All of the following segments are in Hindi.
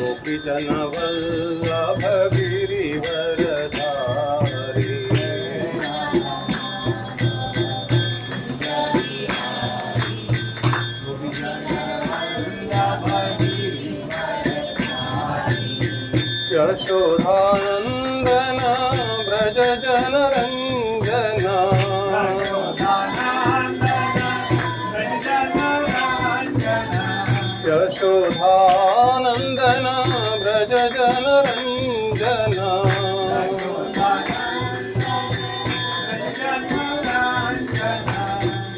गोपीजन वल्लभ गिरिवरधारी। यशोधानंदन ब्रज जन रंजन, यशोधानंदन ब्रज जन रंजन।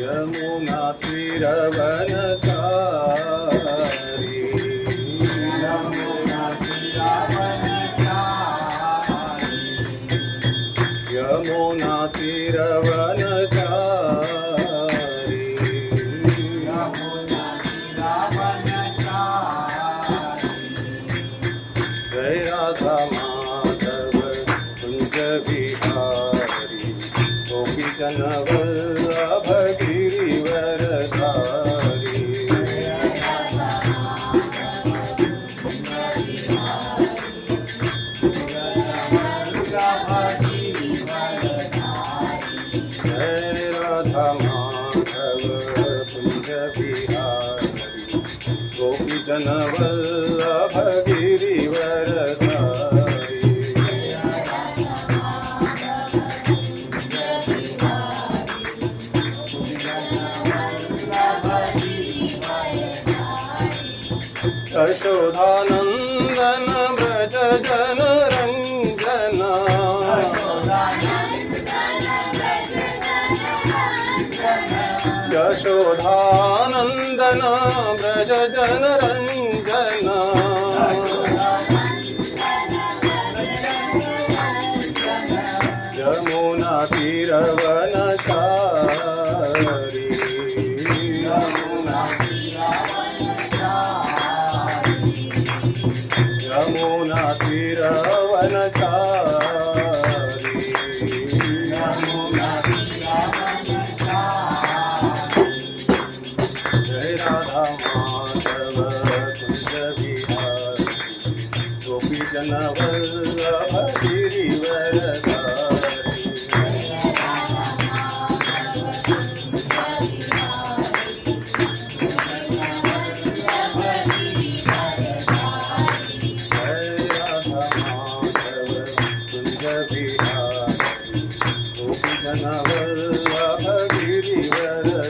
यमुना तीरवनचारी, यमुना तीरवनचारी। जय राधा माधव कुंज बिहारी, गोपीजन वल्लभ गिरिवरधारी। जय राधा माधव कुंज बिहारी, गोपीजन वल्लभ गिरिवरधारी। यशोधानंदन ब्रज जन रंजन, यशोधानंदन ब्रज जन रंजन। यमुना तीरवनचारी, यमुना तीरवनचारी। जय राधा माधव कुंज बिहारी, गोपीजन वल्लभ गिरिवरधारी। गोपीजन वल्लभ गिरिवरधारी।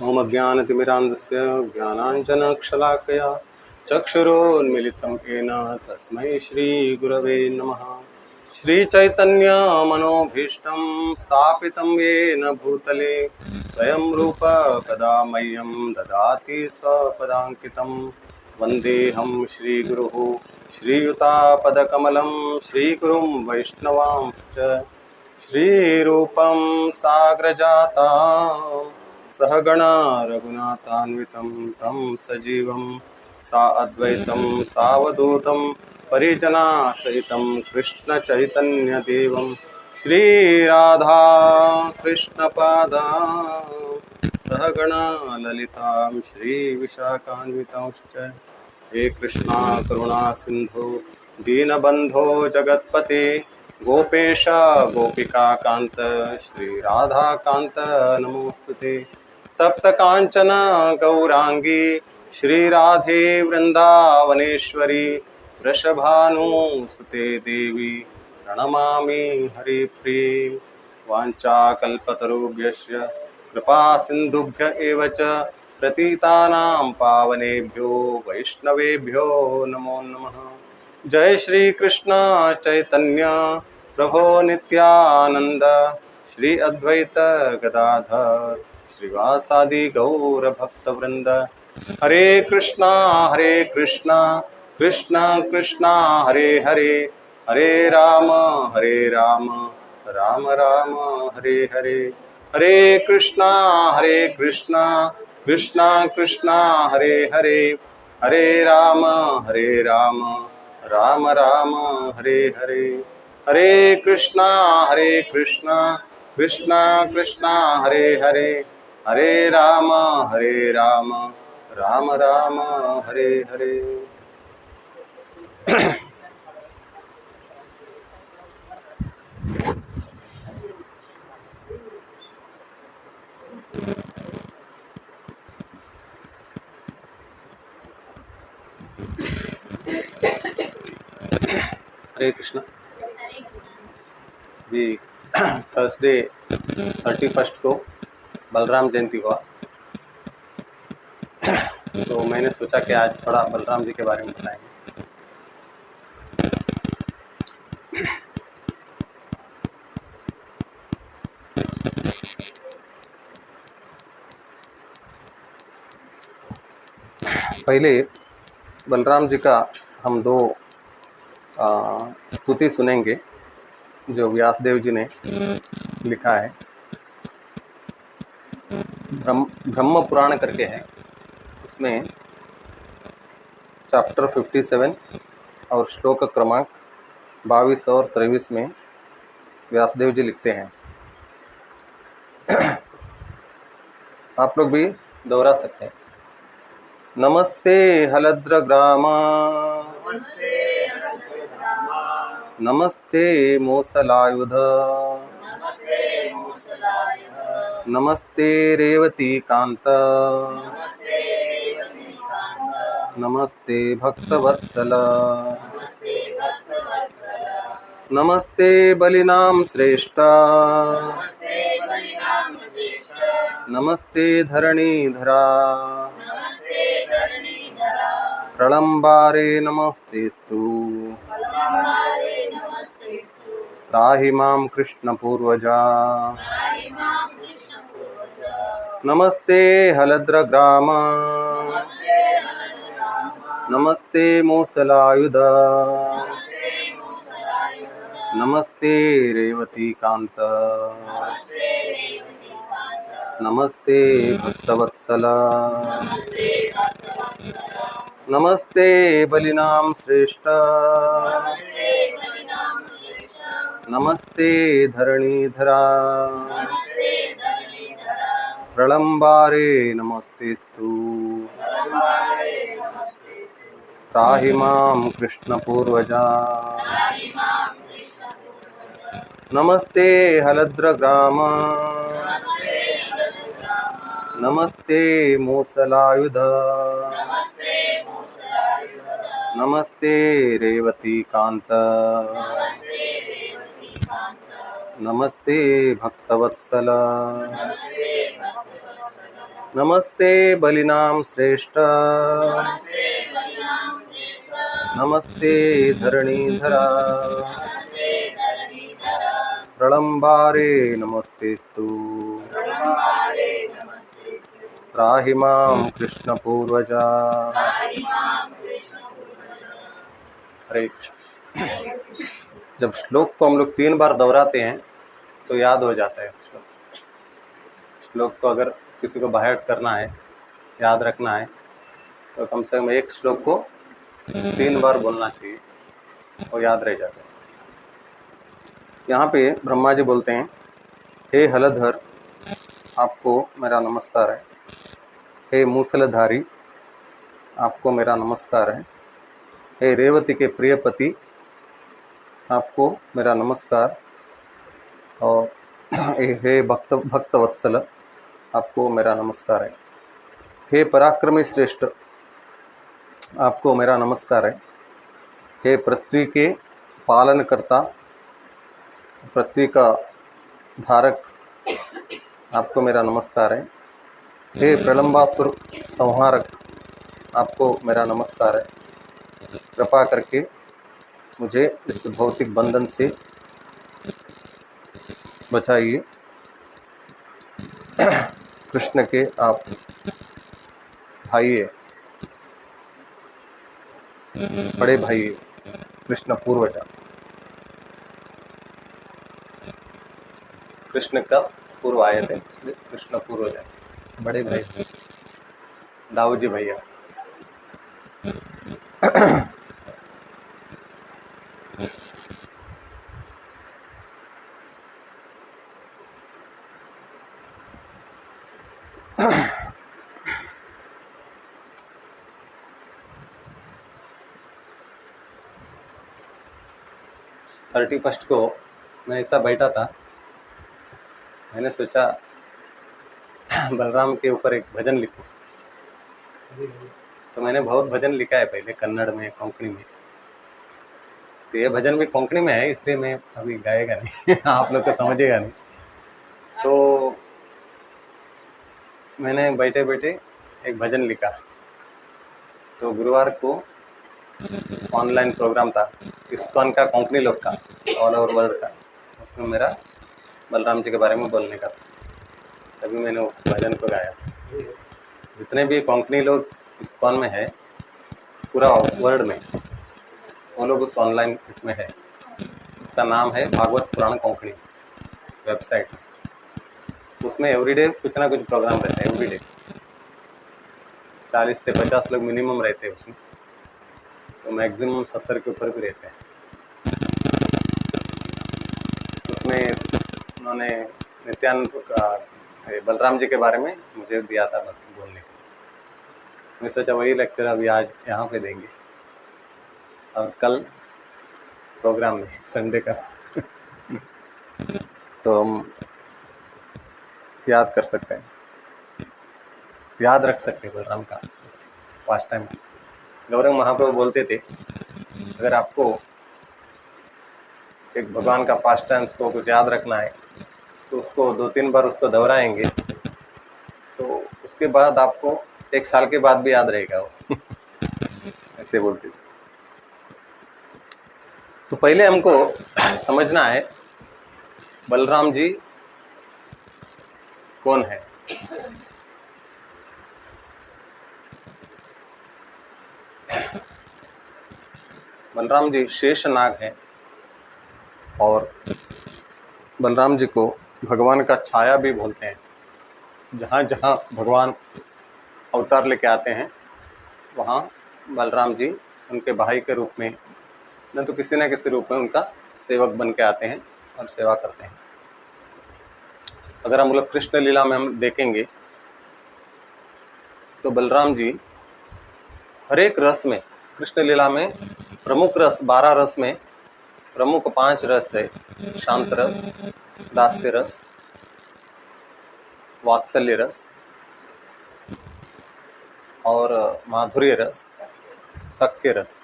ओम अज्ञानतिमिरान्धस्य ज्ञानाञ्जनशलाकया चक्षुरोन्मिलितं येन तस्मै श्रीगुरवे नमः। श्रीचैतन्यमनोभीष्टं स्थापितं येन भूतले स्वयं रूप कदा मह्यं ददाति स्वपदाङ्कितं। वन्देऽहं श्रीगुरुः श्रीयुतापदकमलं श्रीगुरुं वैष्णवांश्च। श्रीरूपं साग्रजाता सहगणा रघुनाथान्वितं तं सजीवं साद्वैतं सावधूतं परिजनासहितं कृष्णचैतन्यदेवं श्रीराधा कृष्णपादा सहगणा ललितां श्रीविशाखान्वितांश्च। हे कृष्णा करुणा सिन्धु दीनबन्धो जगत्पते गोपेश गोपिकाकान्त श्रीराधाकान्त नमोस्तुते। तप्त कांचन गौरांगी श्रीराधे वृंदावनेश्वरी वृषभानुसुते देवी प्रणमामि हरिप्रिये। वाञ्छाकल्पतरुभ्यश्च कृपा सिन्धुभ्य एव च प्रतीतानां पावनेभ्यो वैष्णवेभ्यो नमो नमः। जय श्री कृष्ण चैतन्य प्रभो नित्यानंद श्री अद्वैत गदाधर श्रीवासादि गौर भक्तवृंद। हरे कृष्णा कृष्णा कृष्णा हरे हरे, हरे राम राम राम हरे हरे। हरे कृष्णा कृष्णा कृष्णा हरे हरे, हरे राम राम राम हरे हरे, हरे कृष्णा कृष्णा कृष्णा हरे हरे, हरे राम राम राम हरे हरे। हरे कृष्णा। भी थर्सडे 31 को बलराम जयंती हुआ, तो मैंने सोचा कि आज थोड़ा बलराम जी के बारे में बताएंगे। पहले बलराम जी का हम दो स्तुति सुनेंगे जो व्यासदेव जी ने लिखा है। ब्रह्म पुराण करके है, उसमें चैप्टर 57 और श्लोक क्रमांक 22 और 23 में व्यासदेव जी लिखते हैं। आप लोग भी दोहरा सकते हैं। नमस्ते हलद्र ग्राम, नमस्ते मूसलायुध, नमस्ते रेवती कांत, नमस्ते भक्तवत्सल, नमस्ते बलिनाम श्रेष्ठ, नमस्ते धरणीधरा, प्रलंबारे नमस्तेस्तु, त्राहि मां कृष्ण पूर्वजा। नमस्ते हलद्र ग्राम, नमस्ते मूसलायुध, नमस्ते रेवती कांत, नमस्ते भक्तवत्सल, नमस्ते बलिनाम श्रेष्ठ, नमस्ते धरणीधरा, प्रलंबारे नमस्तेस्तु, त्राहि मां कृष्ण पूर्वजा। नमस्ते हलद्र ग्राम, नमस्ते मूसलायुध, नमस्ते रेवती कांत, नमस्ते भक्तवत्सल, नमस्ते बलिनाम श्रेष्ठ, नमस्ते धरणीधरा, प्रलंबारे नमस्तेस्तु, त्राहि मां कृष्ण पूर्वजा। हरे कृष्ण। जब श्लोक को हम लोग 3 बार दोहराते हैं तो याद हो जाता है। श्लोक को अगर किसी को बायहार्ट करना है, याद रखना है, तो कम से कम एक श्लोक को 3 बार बोलना चाहिए और याद रह जाता है। यहाँ पे ब्रह्मा जी बोलते हैं, हे हलधर आपको मेरा नमस्कार है, हे मूसलधारी आपको मेरा नमस्कार है, हे रेवती के प्रिय पति आपको मेरा नमस्कार, और हे भक्तवत्सल आपको मेरा नमस्कार है, हे पराक्रमी श्रेष्ठ आपको मेरा नमस्कार है, हे पृथ्वी के पालनकर्ता, पृथ्वी का धारक आपको मेरा नमस्कार है, हे प्रलंबासुर संहारक आपको मेरा नमस्कार है, कृपा करके मुझे इस भौतिक बंधन से बचाइए। कृष्ण के आप भाई है, बड़े भाई है, कृष्ण पूर्वजा, कृष्ण का पूर्व आए थे, कृष्ण पूर्वजा, बड़े भाई दाऊजी भैया। 31 को मैं ऐसा बैठा था, मैंने सोचा बलराम के ऊपर एक भजन लिखूं। तो मैंने बहुत भजन लिखा है पहले, कन्नड़ में, कोंकणी में। तो ये भजन भी कोंकणी में है, इसलिए मैं अभी गाएगा नहीं आप लोग को समझेगा नहीं। तो मैंने बैठे बैठे एक भजन लिखा। तो गुरुवार को ऑनलाइन प्रोग्राम था इस्कॉन का, कोंकणी लोग का, ऑल ओवर वर्ल्ड का। उसमें मेरा बलराम जी के बारे में बोलने का था, तभी मैंने उस भजन को गाया। जितने भी कोंकणी लोग इस्कॉन में है पूरा वर्ल्ड में, वो लोग उस ऑनलाइन इसमें है। उसका नाम है भागवत पुराण कोंकणी वेबसाइट। उसमें एवरीडे कुछ ना कुछ प्रोग्राम रहता है, एवरीडे 40 से 50 लोग मिनिमम रहते हैं उसमें। तो मैक्सिमम 70 के ऊपर भी रहते हैं। उसमें उन्होंने नित्यानंद का बलराम जी के बारे में मुझे दिया था बोलने को। मैं सोचा वही लेक्चर अभी आज यहाँ पे देंगे, और कल प्रोग्राम में संडे का तो हम याद कर सकते हैं, याद रख सकते हैं बलराम का पास्ट टाइम। गौरंग महाप्रभु बोलते थे, अगर आपको एक भगवान का पास्ट टाइम्स को कुछ याद रखना है तो उसको 2-3 बार उसको दोहराएंगे, तो उसके बाद आपको 1 साल के बाद भी याद रहेगा वो ऐसे बोलते थे। तो पहले हमको समझना है बलराम जी कौन है। बलराम जी शेषनाग हैं, और बलराम जी को भगवान का छाया भी बोलते हैं। जहाँ जहाँ भगवान अवतार लेके आते हैं वहाँ बलराम जी उनके भाई के रूप में, न तो किसी न किसी रूप में उनका सेवक बन के आते हैं और सेवा करते हैं। अगर हम लोग कृष्ण लीला में हम देखेंगे तो बलराम जी हर एक रस में, कृष्ण लीला में प्रमुख रस 12 रस में प्रमुख 5 रस है, शांत रस, दास्य रस, वात्सल्य रस और माधुर्य रस, सख्य रस।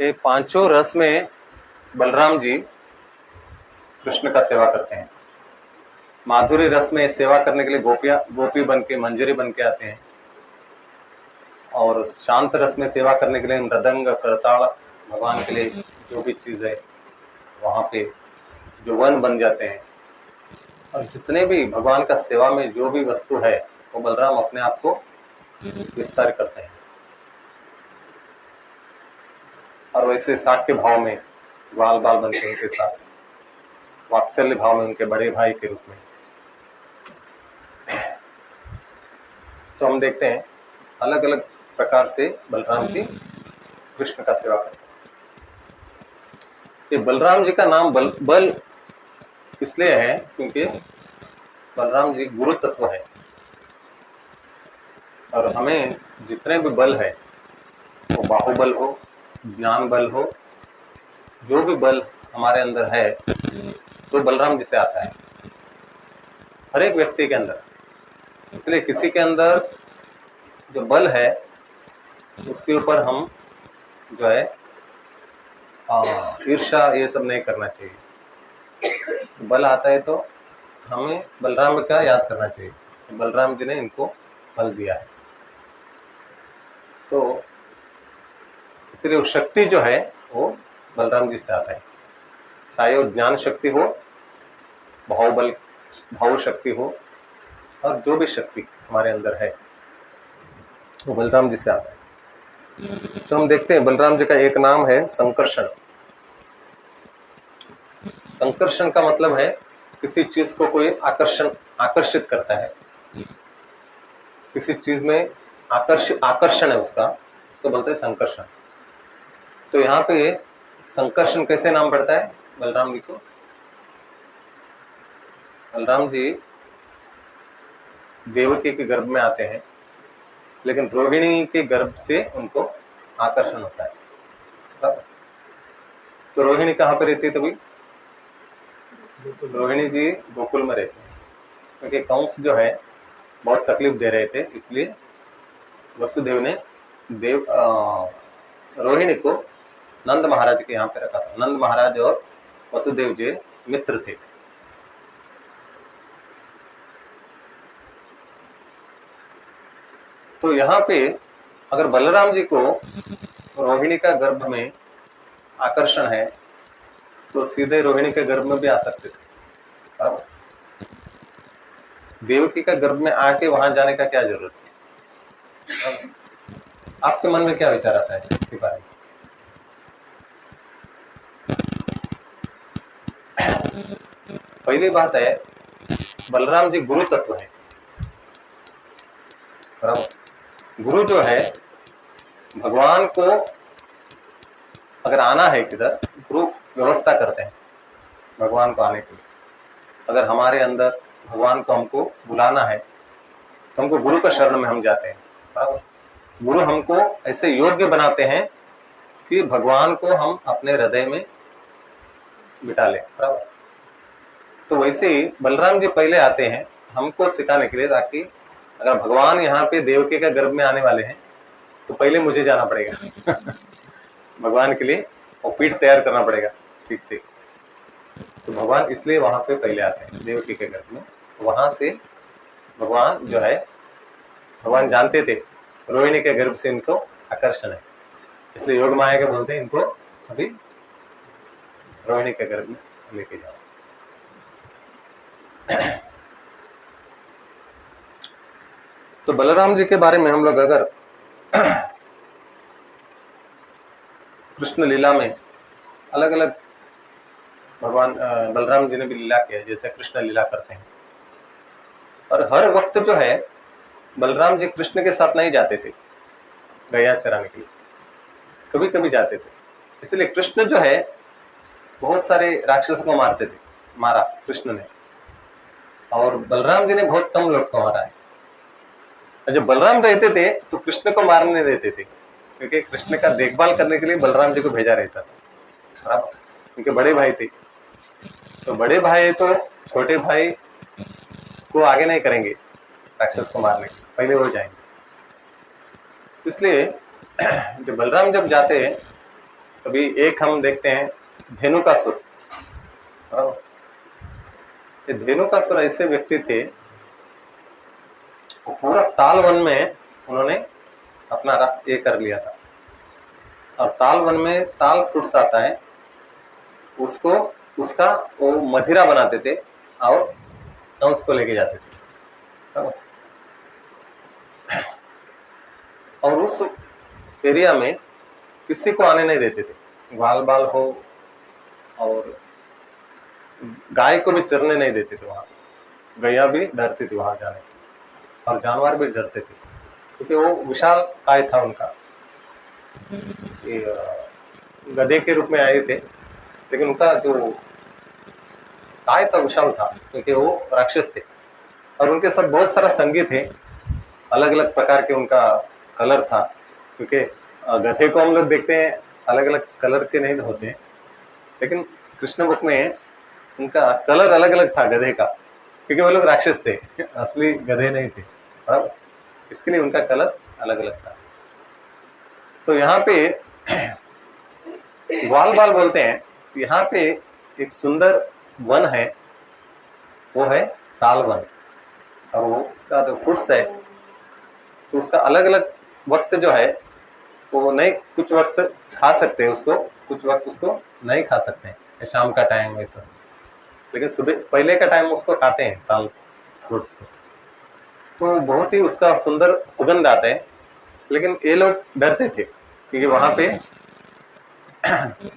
ये 5 रस में बलराम जी कृष्ण का सेवा करते हैं। माधुर्य रस में सेवा करने के लिए गोपी बन के, मंजरी बन के आते हैं, और शांत रस में सेवा करने के लिए मृदंग, करताल, भगवान के लिए जो भी चीज़ है वहाँ पे जो वन बन जाते हैं। और जितने भी भगवान का सेवा में जो भी वस्तु है वो बलराम अपने आप को विस्तार करते हैं। और वैसे साक्य भाव में ग्वाल बाल बन के उनके साथ, वात्सल्य भाव में उनके बड़े भाई के रूप में। तो हम देखते हैं अलग अलग प्रकार से बलराम जी कृष्ण का सेवा करते हैं। ये बलराम जी का नाम बल इसलिए है क्योंकि बलराम जी गुरु तत्व है, और हमें जितने भी बल है, वो बाहुबल हो, ज्ञान बल हो, जो भी बल हमारे अंदर है तो बलराम जी से आता है, हर एक व्यक्ति के अंदर। इसलिए किसी के अंदर जो बल है उसके ऊपर हम जो है ईर्ष्या ये सब नहीं करना चाहिए। बल आता है तो हमें बलराम का याद करना चाहिए, बलराम जी ने इनको बल दिया है। तो इसलिए वो शक्ति जो है वो बलराम जी से आता है, चाहे वो ज्ञान शक्ति हो, भाव शक्ति हो, और जो भी शक्ति हमारे अंदर है वो बलराम जी से आता है। तो हम देखते हैं बलराम जी का एक नाम है संकर्षण। संकर्षण का मतलब है किसी चीज को कोई आकर्षित करता है, किसी चीज में आकर्षण है उसको बोलते हैं संकर्षण। तो यहाँ पे संकर्षण कैसे नाम पड़ता है बलराम जी को? बलराम जी देवकी के गर्भ में आते हैं, लेकिन रोहिणी के गर्भ से उनको आकर्षण होता है। तो रोहिणी कहाँ पे रहती है तभी? रोहिणी जी गोकुल में रहते हैं, क्योंकि कंस जो है बहुत तकलीफ दे रहे थे, इसलिए वसुदेव ने रोहिणी को नंद महाराज के यहाँ पे रखा था। नंद महाराज और वसुदेव जी मित्र थे। तो यहाँ पे अगर बलराम जी को रोहिणी का गर्भ में आकर्षण है तो सीधे रोहिणी के गर्भ में भी आ सकते थे, बराबर। देवकी का गर्भ में आके वहां जाने का क्या जरूरत है? आपके मन में क्या विचार आता है इसके बारे में? पहली बात है, बलराम जी गुरु तत्व है, बराबर। गुरु जो है, भगवान को अगर आना है किधर, गुरु व्यवस्था करते हैं भगवान को आने के लिए। अगर हमारे अंदर भगवान को हमको बुलाना है तो हमको गुरु का शरण में हम जाते हैं, बराबर। गुरु हमको ऐसे योग्य बनाते हैं कि भगवान को हम अपने हृदय में बिठा लें, बराबर। तो वैसे ही बलराम जी पहले आते हैं हमको सिखाने के लिए, ताकि अगर भगवान यहाँ पे देवकी के गर्भ में आने वाले हैं तो पहले मुझे जाना पड़ेगा भगवान के लिए, और पीठ तैयार करना पड़ेगा ठीक से। तो भगवान इसलिए वहां पे पहले आते हैं देवकी के गर्भ में। वहां से भगवान जो है, भगवान जानते थे रोहिणी के गर्भ से इनको आकर्षण है, इसलिए योग माया के बोलते हैं इनको अभी रोहिणी के गर्भ में लेके जाओ। तो बलराम जी के बारे में हम लोग अगर कृष्ण लीला में अलग अलग भगवान बलराम जी ने भी लीला किया, जैसे कृष्ण लीला करते हैं। और हर वक्त जो है बलराम जी कृष्ण के साथ नहीं जाते थे गैया चराने के लिए, कभी कभी जाते थे। इसलिए कृष्ण जो है बहुत सारे राक्षसों को मारा कृष्ण ने, और बलराम जी ने बहुत कम लोग को मारा है। जब बलराम रहते थे तो कृष्ण को मारने नहीं देते थे, क्योंकि कृष्ण का देखभाल करने के लिए बलराम जी को भेजा रहता था, बराबर। क्योंकि बड़े भाई थे, तो बड़े भाई तो छोटे भाई को आगे नहीं करेंगे राक्षस को मारने के, पहले वो जाएंगे। तो इसलिए जब बलराम जब जाते हैं, कभी एक हम देखते हैं धेनुकासुर, बराबर। ये धेनुकासुर ऐसे व्यक्ति थे, वो पूरा ताल वन में उन्होंने अपना ये कर लिया था। और ताल वन में ताल फ्रूट्स आता है, उसका वो मदिरा बनाते थे और कंस को लेके जाते थे। और उस एरिया में किसी को आने नहीं देते थे, ग्वाल बाल हो और गाय को भी चरने नहीं देते थे वहां। गैया भी डरती थी वहां जाने की, और जानवर भी डरते थे, क्योंकि वो विशाल काय था उनका। गधे के रूप में आए थे, लेकिन उनका जो काय था विशाल था, क्योंकि वो राक्षस थे। और उनके साथ बहुत सारा संगी थे, अलग अलग प्रकार के उनका कलर था, क्योंकि गधे को हम लोग देखते हैं अलग अलग कलर के नहीं होते, लेकिन कृष्ण बुक में उनका कलर अलग अलग था गधे का, क्योंकि वो लोग राक्षस थे, असली गधे नहीं थे, बराबर। इसके लिए उनका कलर अलग अलग था। तो यहाँ पे ग्वाल बाल बोलते हैं। यहाँ पे एक सुंदर वन है, वो है ताल वन, और वो उसका जो फ्रूट्स है, तो उसका अलग अलग वक्त जो है वो नहीं, कुछ वक्त खा सकते हैं उसको, कुछ वक्त उसको नहीं खा सकते हैं, शाम का टाइम वैसा, लेकिन सुबह पहले का टाइम उसको खाते हैं ताल फ्रूट्स को। तो बहुत ही उसका सुंदर सुगंध आता है, लेकिन ये लोग डरते थे क्योंकि वहां पे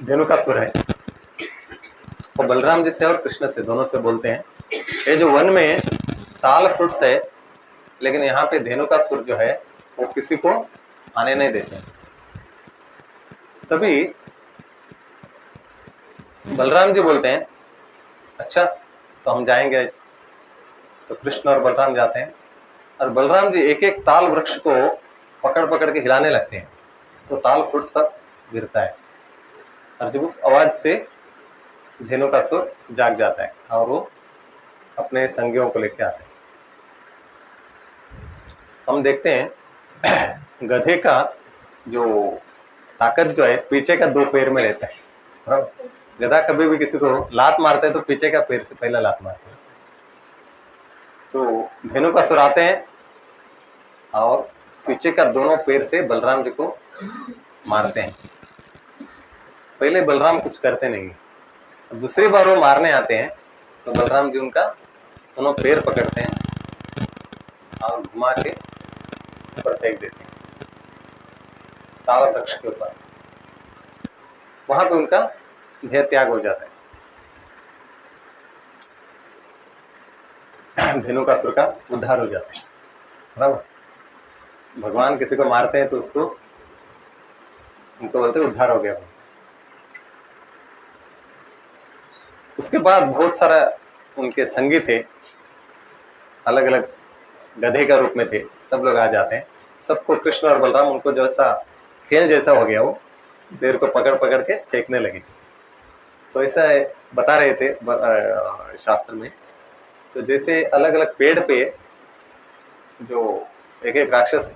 धेनुकासुर है। और बलराम जी से और कृष्ण से दोनों से बोलते हैं, ये जो वन में ताल फ्रूट्स है, लेकिन यहाँ पे धेनुकासुर जो है वो किसी को आने नहीं देते हैं। तभी बलराम जी बोलते हैं अच्छा तो हम जाएंगे आज। तो कृष्ण और बलराम जाते हैं और बलराम जी एक एक ताल वृक्ष को पकड़ पकड़ के हिलाने लगते हैं, तो ताल फुट सब गिरता है और जब उस आवाज से धेनु का सुर जाग जाता है और वो अपने संगियों को लेके आते हैं। हम देखते हैं गधे का जो ताकत जो है पीछे का 2 पैर में रहता है। गधा कभी भी किसी को लात मारते हैं तो पीछे का पैर से पहले लात मारते हैं। तो धेनु का सुर आते हैं और पीछे का दोनों पैर से बलराम जी को मारते हैं। पहले बलराम कुछ करते नहीं, दूसरी बार वो मारने आते हैं तो बलराम जी उनका दोनों पैर पकड़ते हैं और घुमा के ऊपर फेंक देते हैं ताल वृक्ष के ऊपर। वहां पे उनका देह त्याग हो जाता है, धेनुकासुर का उद्धार हो जाता है। बराबर, भगवान किसी को मारते हैं तो उसको उनको बोलते हैं उद्धार हो गया। उसके बाद बहुत सारा उनके संगी थे, अलग अलग गधे का रूप में थे, सब लोग आ जाते हैं। सबको कृष्ण और बलराम उनको जैसा खेल जैसा हो गया, वो देर को पकड़ पकड़ के फेंकने लगे। तो ऐसा बता रहे थे शास्त्र में। तो जैसे अलग अलग पेड़ पे जो एक एक राक्षस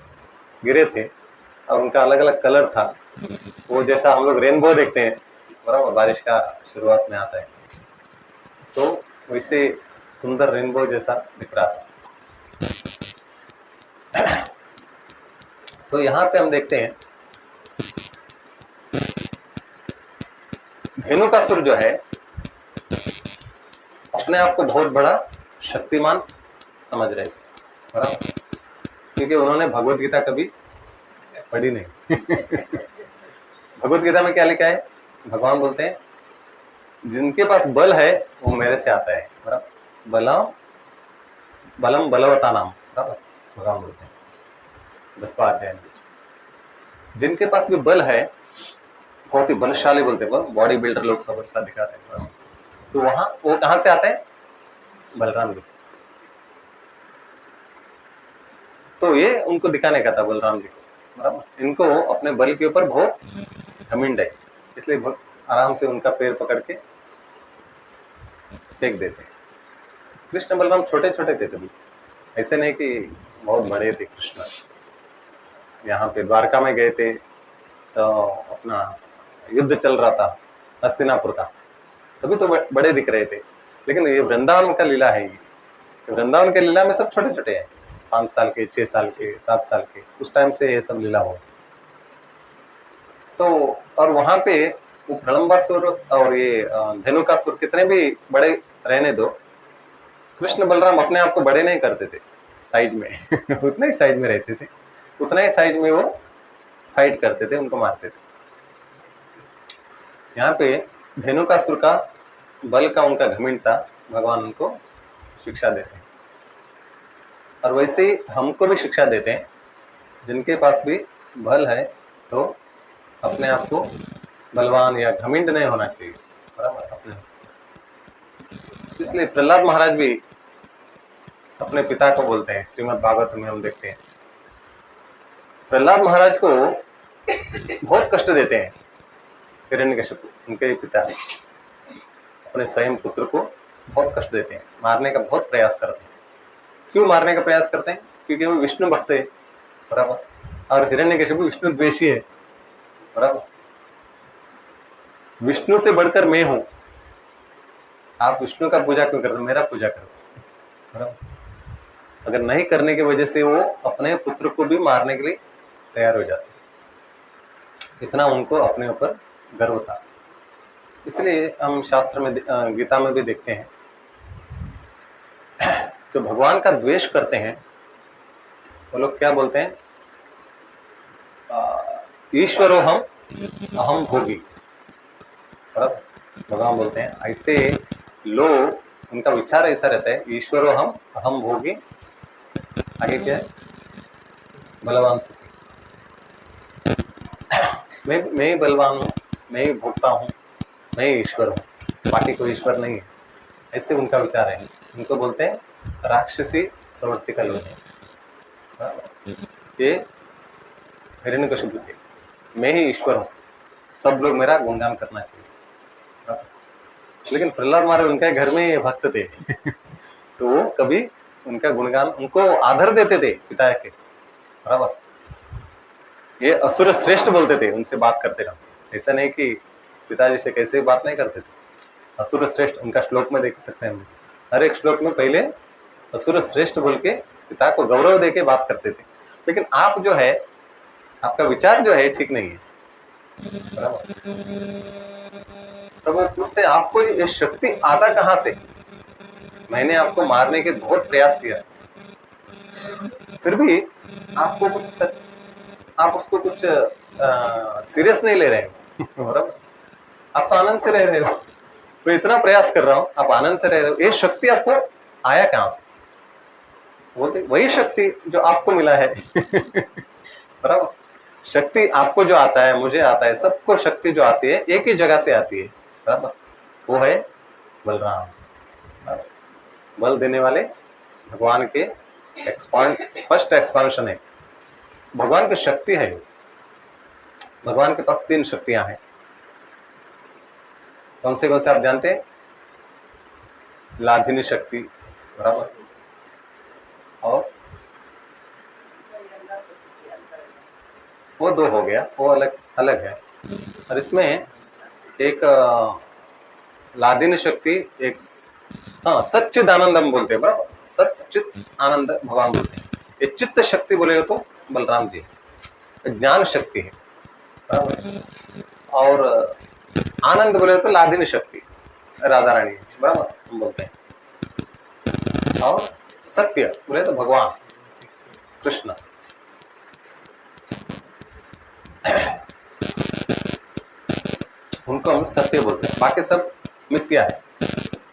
गिरे थे और उनका अलग अलग कलर था, वो जैसा हम लोग रेनबो देखते हैं बराबर, बारिश का शुरुआत में आता है, तो वैसे सुंदर रेनबो जैसा दिख रहा था। तो यहाँ पे हम देखते हैं धेनुकासुर जो है अपने आप को बहुत बड़ा शक्तिमान समझ रहे थे, बराबर, क्योंकि उन्होंने भगवत गीता कभी पढ़ी नहीं। भगवत गीता में क्या लिखा है? भगवान बोलते हैं जिनके पास बल है वो मेरे से आता है, बराबर, बलम बलवता नाम, बराबर, भगवान बोलते हैं 10वां अध्याय में। जिनके पास भी बल है, बहुत ही बलशाली बोलते हैं, बॉडी बिल्डर लोग सब ऐसा दिखाते हैं, तो वहां वो कहां से आता है? बलराम जी से। तो ये उनको दिखाने का था बलराम जी को, बराबर। इनको अपने बल के ऊपर बहुत घमंड है, इसलिए बहुत आराम से उनका पैर पकड़ के फेंक देते हैं। कृष्ण बलराम छोटे छोटे थे तभी, ऐसे नहीं कि बहुत बड़े थे। कृष्ण यहाँ पे द्वारका में गए थे तो अपना युद्ध चल रहा था हस्तिनापुर का, तभी तो बड़े दिख रहे थे। लेकिन ये वृंदावन का लीला है, ये वृंदावन के लीला में सब छोटे छोटे हैं, 5 साल के, 6 साल के, 7 साल के, उस टाइम से ये सब लीला हो। तो और वहां पे वो प्रलंबासुर और ये धेनुकासुर कितने भी बड़े रहने दो, कृष्ण बलराम अपने आप को बड़े नहीं करते थे साइज में। उतने ही साइज में रहते थे, उतना ही साइज में वो फाइट करते थे, उनको मारते थे। यहाँ पे धेनुकासुर का बल का उनका घमंड था, भगवान उनको शिक्षा देते हैं। और वैसे ही हमको भी शिक्षा देते हैं, जिनके पास भी बल है तो अपने आप को बलवान या घमंड नहीं होना चाहिए, बराबर, अपने। इसलिए प्रहलाद महाराज भी अपने पिता को बोलते हैं, श्रीमद् भागवत में हम देखते हैं प्रहलाद महाराज को बहुत कष्ट देते हैं हिरण्यकशिपु, उनके पिता अपने स्वयं पुत्र को बहुत कष्ट देते हैं, मारने का बहुत प्रयास करते हैं। क्यों मारने का प्रयास करते हैं? क्योंकि वो विष्णु भक्त है, बराबर, और हिरण्यकशिपु विष्णु द्वेषी है, बराबर। विष्णु से बढ़कर मैं हूं, आप विष्णु का पूजा क्यों करते, मेरा पूजा करो, बराबर। अगर नहीं करने की वजह से वो अपने पुत्र को भी मारने के लिए तैयार हो जाते, इतना उनको अपने ऊपर गर्व था। इसलिए हम शास्त्र में गीता में भी देखते हैं, जो भगवान का द्वेष करते हैं वो लोग क्या बोलते हैं? ईश्वरो हम अहम भोगी, बराबर, भगवान बोलते हैं ऐसे लोग, उनका विचार ऐसा रहता है, ईश्वरो हम अहम भोगी, आगे क्या है? बलवान सुखी, मैं ही बलवान हूं, मैं ही भोगता हूं, मैं ही ईश्वर हूं। बाकी कोई ईश्वर नहीं है, ऐसे उनका विचार है। उनको बोलते हैं राक्षसी प्रवृत्ति का लोग है। ये हिरण्यकशिपु थे, मैं ही ईश्वर हूँ, सब लोग मेरा गुणगान करना चाहिए। लेकिन प्रहलाद महाराज उनके घर में ये भक्त थे तो वो कभी उनका गुणगान, उनको आदर देते थे पिता के, बराबर। ये असुर श्रेष्ठ बोलते थे उनसे बात करते रहो, ऐसा नहीं कि पिताजी से कैसे बात नहीं करते थे। असुर श्रेष्ठ उनका श्लोक में देख सकते हैं हम, हर एक श्लोक में पहले असुर श्रेष्ठ बोल के पिता को गौरव दे के बात करते थे। लेकिन आप जो है, आपका विचार जो है ठीक नहीं है, बराबर। तो वो पूछते आपको ये शक्ति आता कहां से? मैंने आपको मारने के बहुत प्रयास किया, फिर भी आपको कुछ, आप उसको कुछ सीरियस नहीं ले रहे हो, बराबर। आप तो आनंद से रह रहे हो, तो इतना प्रयास कर रहा हूं, आप आनंद से रह रहे हो, ये शक्ति आपको आया कहां से? बोलते वही शक्ति जो आपको मिला है बराबर। शक्ति आपको जो आता है, मुझे आता है, सबको शक्ति जो आती है एक ही जगह से आती है, बराबर। वो है बलराम। बल देने वाले भगवान के फर्स्ट एक्सपांशन है, भगवान की शक्ति है। भगवान के पास 3 शक्तियां हैं। कौन से आप जानते हैं? लाधिनी शक्ति, बराबर, और वो 2 हो गया, वो अलग अलग है। और इसमें एक लाधिनी शक्ति, एक सच्चिद आनंदम बोलते हैं, बराबर। सच्चित आनंद भगवान बोलते हैं। ये चित्त शक्ति बोले तो बलराम जी, ज्ञान शक्ति है, बराबर। और आनंद बोले तो लाधिनी शक्ति राधा रानी, बराबर, हम बोलते हैं। और सत्य बोले तो भगवान कृष्ण। उनको हम सत्य बोलते हैं, बाकी सब मिथ्या है,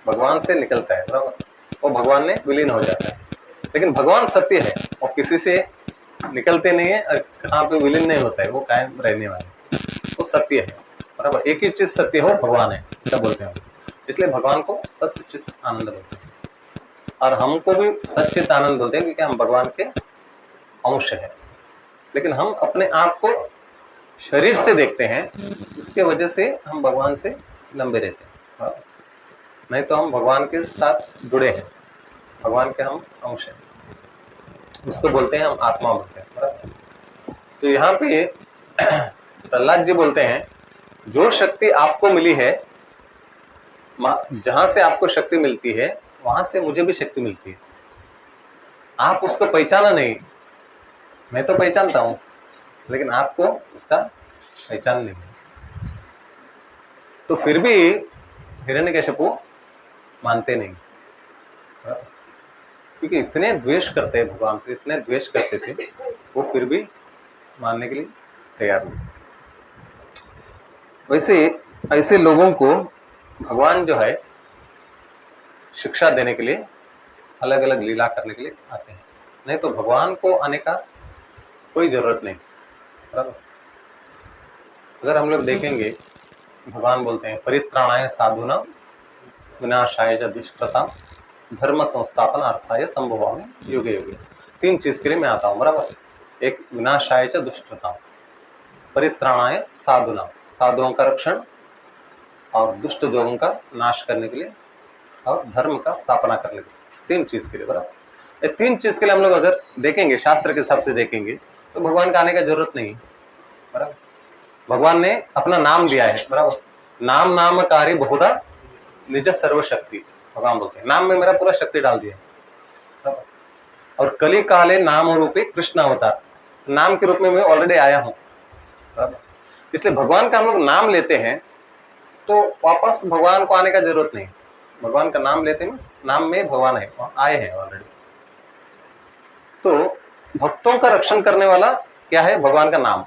भगवान से निकलता है, बराबर। वो भगवान में विलीन हो जाता है। लेकिन भगवान सत्य है और किसी से निकलते नहीं है, और कहाँ पे विलीन नहीं होता है, वो कायम रहने वाले, वो सत्य है, बराबर। एक ही चीज सत्य हो, भगवान है, ऐसा बोलते हैं। इसलिए भगवान को सत्य चित्त आनंद बोलते हैं, और हमको भी सच्चित आनंद बोलते हैं, क्योंकि हम भगवान के अंश है। लेकिन हम अपने आप को शरीर से देखते हैं, उसके वजह से हम भगवान से लंबे रहते हैं, नहीं तो हम भगवान के साथ जुड़े हैं, भगवान के हम अंश हैं, उसको बोलते हैं हम आत्मा बोलते हैं, बराबर। तो यहाँ पे प्रहलाद जी बोलते हैं जो शक्ति आपको मिली है, जहां से आपको शक्ति मिलती है वहां से मुझे भी शक्ति मिलती है। आप उसको पहचाना नहीं, मैं तो पहचानता हूं, लेकिन आपको उसका पहचान नहीं। तो फिर भी हिरण्यकशिपु मानते नहीं, क्योंकि इतने द्वेष करते हैं भगवान से, इतने द्वेष करते थे, वो फिर भी मानने के लिए तैयार नहीं। वैसे ऐसे लोगों को भगवान जो है शिक्षा देने के लिए, अलग अलग लीला करने के लिए आते हैं, नहीं तो भगवान को आने का कोई जरूरत नहीं, बराबर। अगर हम लोग देखेंगे, भगवान बोलते हैं परित्राणाय साधूनां विनाशाय च दुष्कृतां धर्म संस्थापन अर्थाय संभवामि युगे युगे। 3 चीज के लिए मैं आता हूँ, बराबर। एक विनाशाय च दुष्कृतां, परित्राणाय साधूनां, साधुओं का रक्षण और दुष्ट लोगों का नाश करने के लिए, और धर्म का स्थापना करने के लिए, 3 चीज के लिए, बराबर। ये 3 चीज के लिए हम लोग अगर देखेंगे, शास्त्र के हिसाब से देखेंगे, तो भगवान का आने का जरूरत नहीं, बराबर। भगवान ने अपना नाम दिया है, बराबर। नाम नामकारी बहुधा निज सर्वशक्ति, भगवान बोलते हैं नाम में मेरा पूरा शक्ति डाल दिया है, बराबर। और कली काले नाम रूपे कृष्ण अवतार, नाम के रूप में मैं ऑलरेडी आया हूं, बराबर। इसलिए भगवान का हम लोग नाम लेते हैं तो वापस भगवान को आने का जरूरत नहीं। भगवान का नाम लेते हैं, नाम में भगवान है, आए हैं ऑलरेडी। तो भक्तों का रक्षण करने वाला क्या है? भगवान का नाम।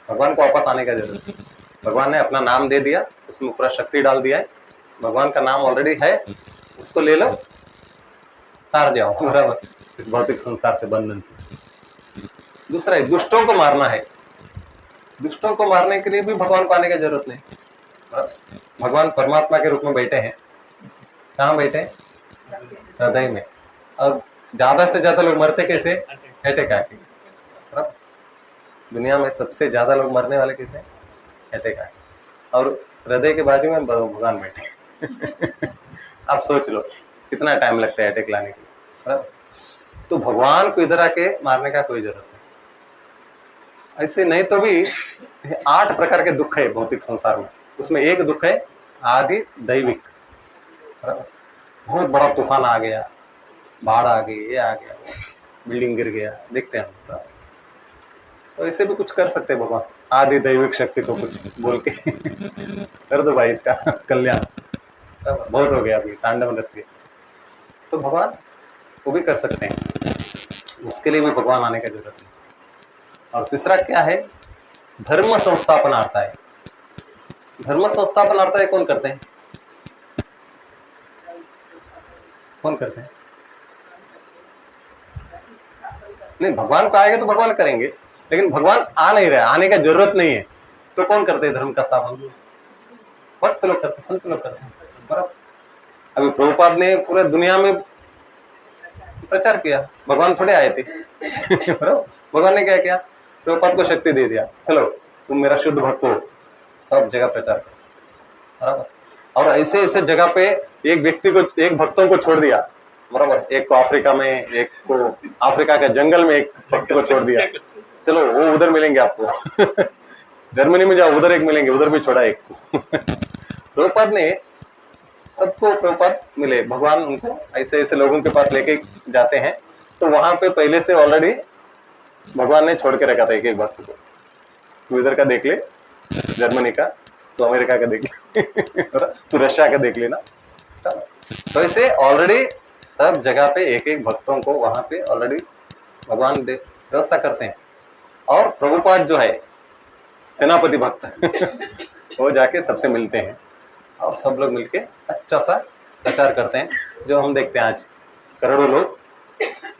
भगवान को वापस आने का जरूरत नहीं। भगवान ने अपना नाम दे दिया, उसमें पूरा शक्ति डाल दिया है। भगवान का नाम ऑलरेडी है, उसको ले लो, तार जाओ, बराबर, इस भौतिक संसार से, बंधन से। दूसरा है दुष्टों को मारना है। दुष्टों को मारने के लिए भी भगवान को आने की जरूरत नहीं, बराबर। भगवान परमात्मा के रूप में बैठे हैं। कहाँ बैठे हैं? हृदय में। और ज्यादा से ज्यादा लोग मरते कैसे? अटैक आके। बराबर। दुनिया में सबसे ज्यादा लोग मरने वाले कैसे? अटैक आके। और हृदय के बाजू में भगवान बैठे। आप सोच लो कितना टाइम लगता है अटैक लाने के लिए। बराबर। तो भगवान को इधर आके मारने का कोई जरूरत नहीं। ऐसे नहीं तो भी 8 प्रकार के दुख है भौतिक संसार में। उसमें एक दुख है आदि दैविक। बहुत बड़ा तूफान आ गया, बाढ़ आ गई, ये आ गया, बिल्डिंग गिर गया, देखते हैं हम। तो ऐसे भी कुछ कर सकते हैं भगवान, आदि दैविक शक्ति को कुछ बोल के कर दो भाई इसका कल्याण। बहुत हो गया अभी, तांडव नृत्य। तो भगवान वो भी कर सकते हैं, उसके लिए भी भगवान आने का जरूरत नहीं। और तीसरा क्या है? धर्म संस्थापनार्थ है। धर्म संस्थापनार्थ है कौन करते हैं? कौन करते हैं? नहीं, भगवान को आएगा तो भगवान करेंगे, लेकिन भगवान आ नहीं रहा, आने का जरूरत नहीं है, तो कौन करते हैं धर्म का स्थापन? भक्त लोग करते, संत लोग करते हैं। बराबर। अभी प्रभुपाद ने पूरे दुनिया में प्रचार किया, भगवान थोड़े आए थे। बराबर। भगवान ने क्या किया? प्रभुपाद को शक्ति दे दिया, चलो तुम मेरा शुद्ध भक्त हो, सब जगह प्रचार करो। बराबर। और ऐसे ऐसे जगह पे एक व्यक्ति को, एक भक्तों को छोड़ दिया। बराबर। एक को अफ्रीका में, एक को अफ्रीका के जंगल में एक भक्त को छोड़ दिया, चलो वो उधर मिलेंगे आपको। जर्मनी में जाओ, उधर एक मिलेंगे, उधर भी छोड़ा एक को। प्रभुपाद ने सबको, प्रभुपाद मिले, भगवान उनको ऐसे ऐसे लोगों के पास लेके जाते हैं। तो वहां पे पहले से ऑलरेडी भगवान ने छोड़ के रखा था एक एक भक्त को। तू इधर का देख ले जर्मनी का, तो अमेरिका का देख ले, तो रशिया का देख लेना। तो ऐसे ऑलरेडी सब जगह पे एक एक भक्तों को वहां पे ऑलरेडी भगवान व्यवस्था करते हैं। और प्रभुपाद जो है सेनापति भक्त, वो जाके सबसे मिलते हैं और सब लोग मिलके अच्छा सा प्रचार करते हैं। जो हम देखते हैं आज करोड़ों लोग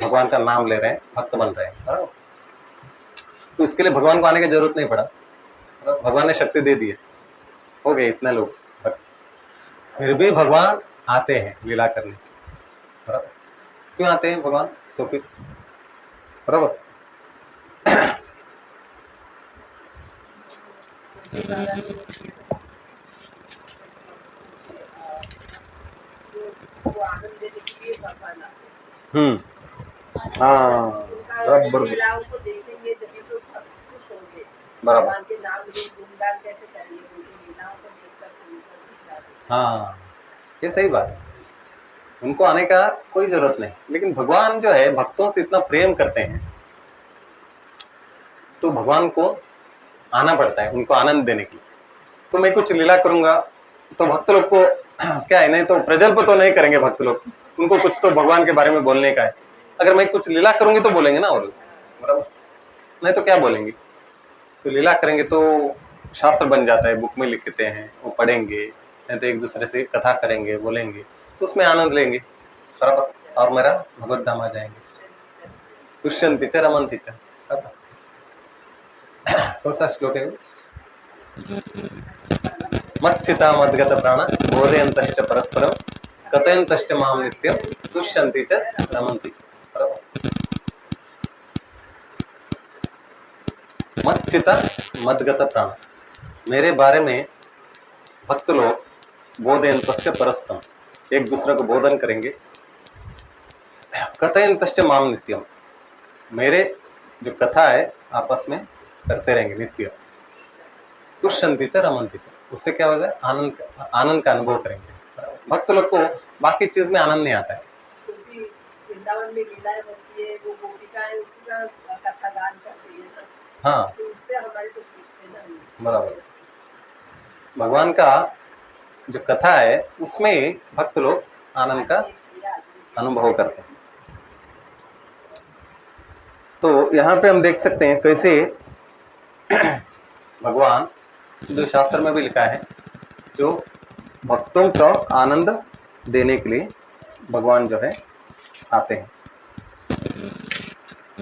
भगवान का नाम ले रहे हैं, भक्त बन रहे हैं। बराबर। तो इसके लिए भगवान को आने की जरूरत नहीं पड़ा, भगवान ने शक्ति दे दी है, हो गए इतने लोग भक्त। फिर भी भगवान आते हैं लीला करने। बराबर। क्यों आते हैं भगवान? तो फिर बराबर हाँ, बराबर बराबर। हाँ, ये सही बात है, उनको आने का कोई जरूरत नहीं। लेकिन भगवान जो है भक्तों से इतना प्रेम करते हैं, तो भगवान को आना पड़ता है उनको आनंद देने के लिए। तो मैं कुछ लीला करूंगा तो भक्त लोग को क्या है, नहीं तो प्रजल्प तो नहीं करेंगे भक्त लोग, उनको कुछ तो भगवान के बारे में बोलने का है। अगर मैं कुछ लीला करूंगी तो बोलेंगे ना वो लोग, बराबर। नहीं तो क्या बोलेंगे? तो लीला करेंगे तो शास्त्र बन जाता है, बुक में लिखते हैं, वो पढ़ेंगे, नहीं तो एक दूसरे से कथा करेंगे, बोलेंगे, तो उसमें आनंद लेंगे। बराबर। और मेरा भगवत धाम आ जाएंगे। तुष्यंति च रमन्ति च। कौन सा श्लोक है? मच्चिता मद्गत प्राण बोधयन्तश्च परस्परम कथयन्तश्च माम नित्यम तुष्यन्ति च रमन्ति च। मच्चिता मद्गत प्राण, मेरे बारे में भक्त लोग बोधयन्तश्च परस्परम, एक दूसरे को बोधन करेंगे। कथयन्तश्च माम नित्यम, मेरे जो कथा है आपस में करते रहेंगे नित्य। तुष्यन्ति च रमन्ति च, उससे क्या होगा? आनंद का अनुभव करेंगे। भक्त लोग को बाकी चीज में आनंद नहीं आता है। वृंदावन में लीलाएं होती है, वो गोपिकाएं उसी का कथा गान करती है ना, हाँ, तो उससे हमारे को सीखते ना। बराबर। भगवान का जो कथा है उसमें भक्त लोग आनंद का अनुभव करते हैं। तो यहाँ पे हम देख सकते हैं कैसे भगवान, जो शास्त्र में भी लिखा है, जो भक्तों का आनंद देने के लिए भगवान जो है आते हैं।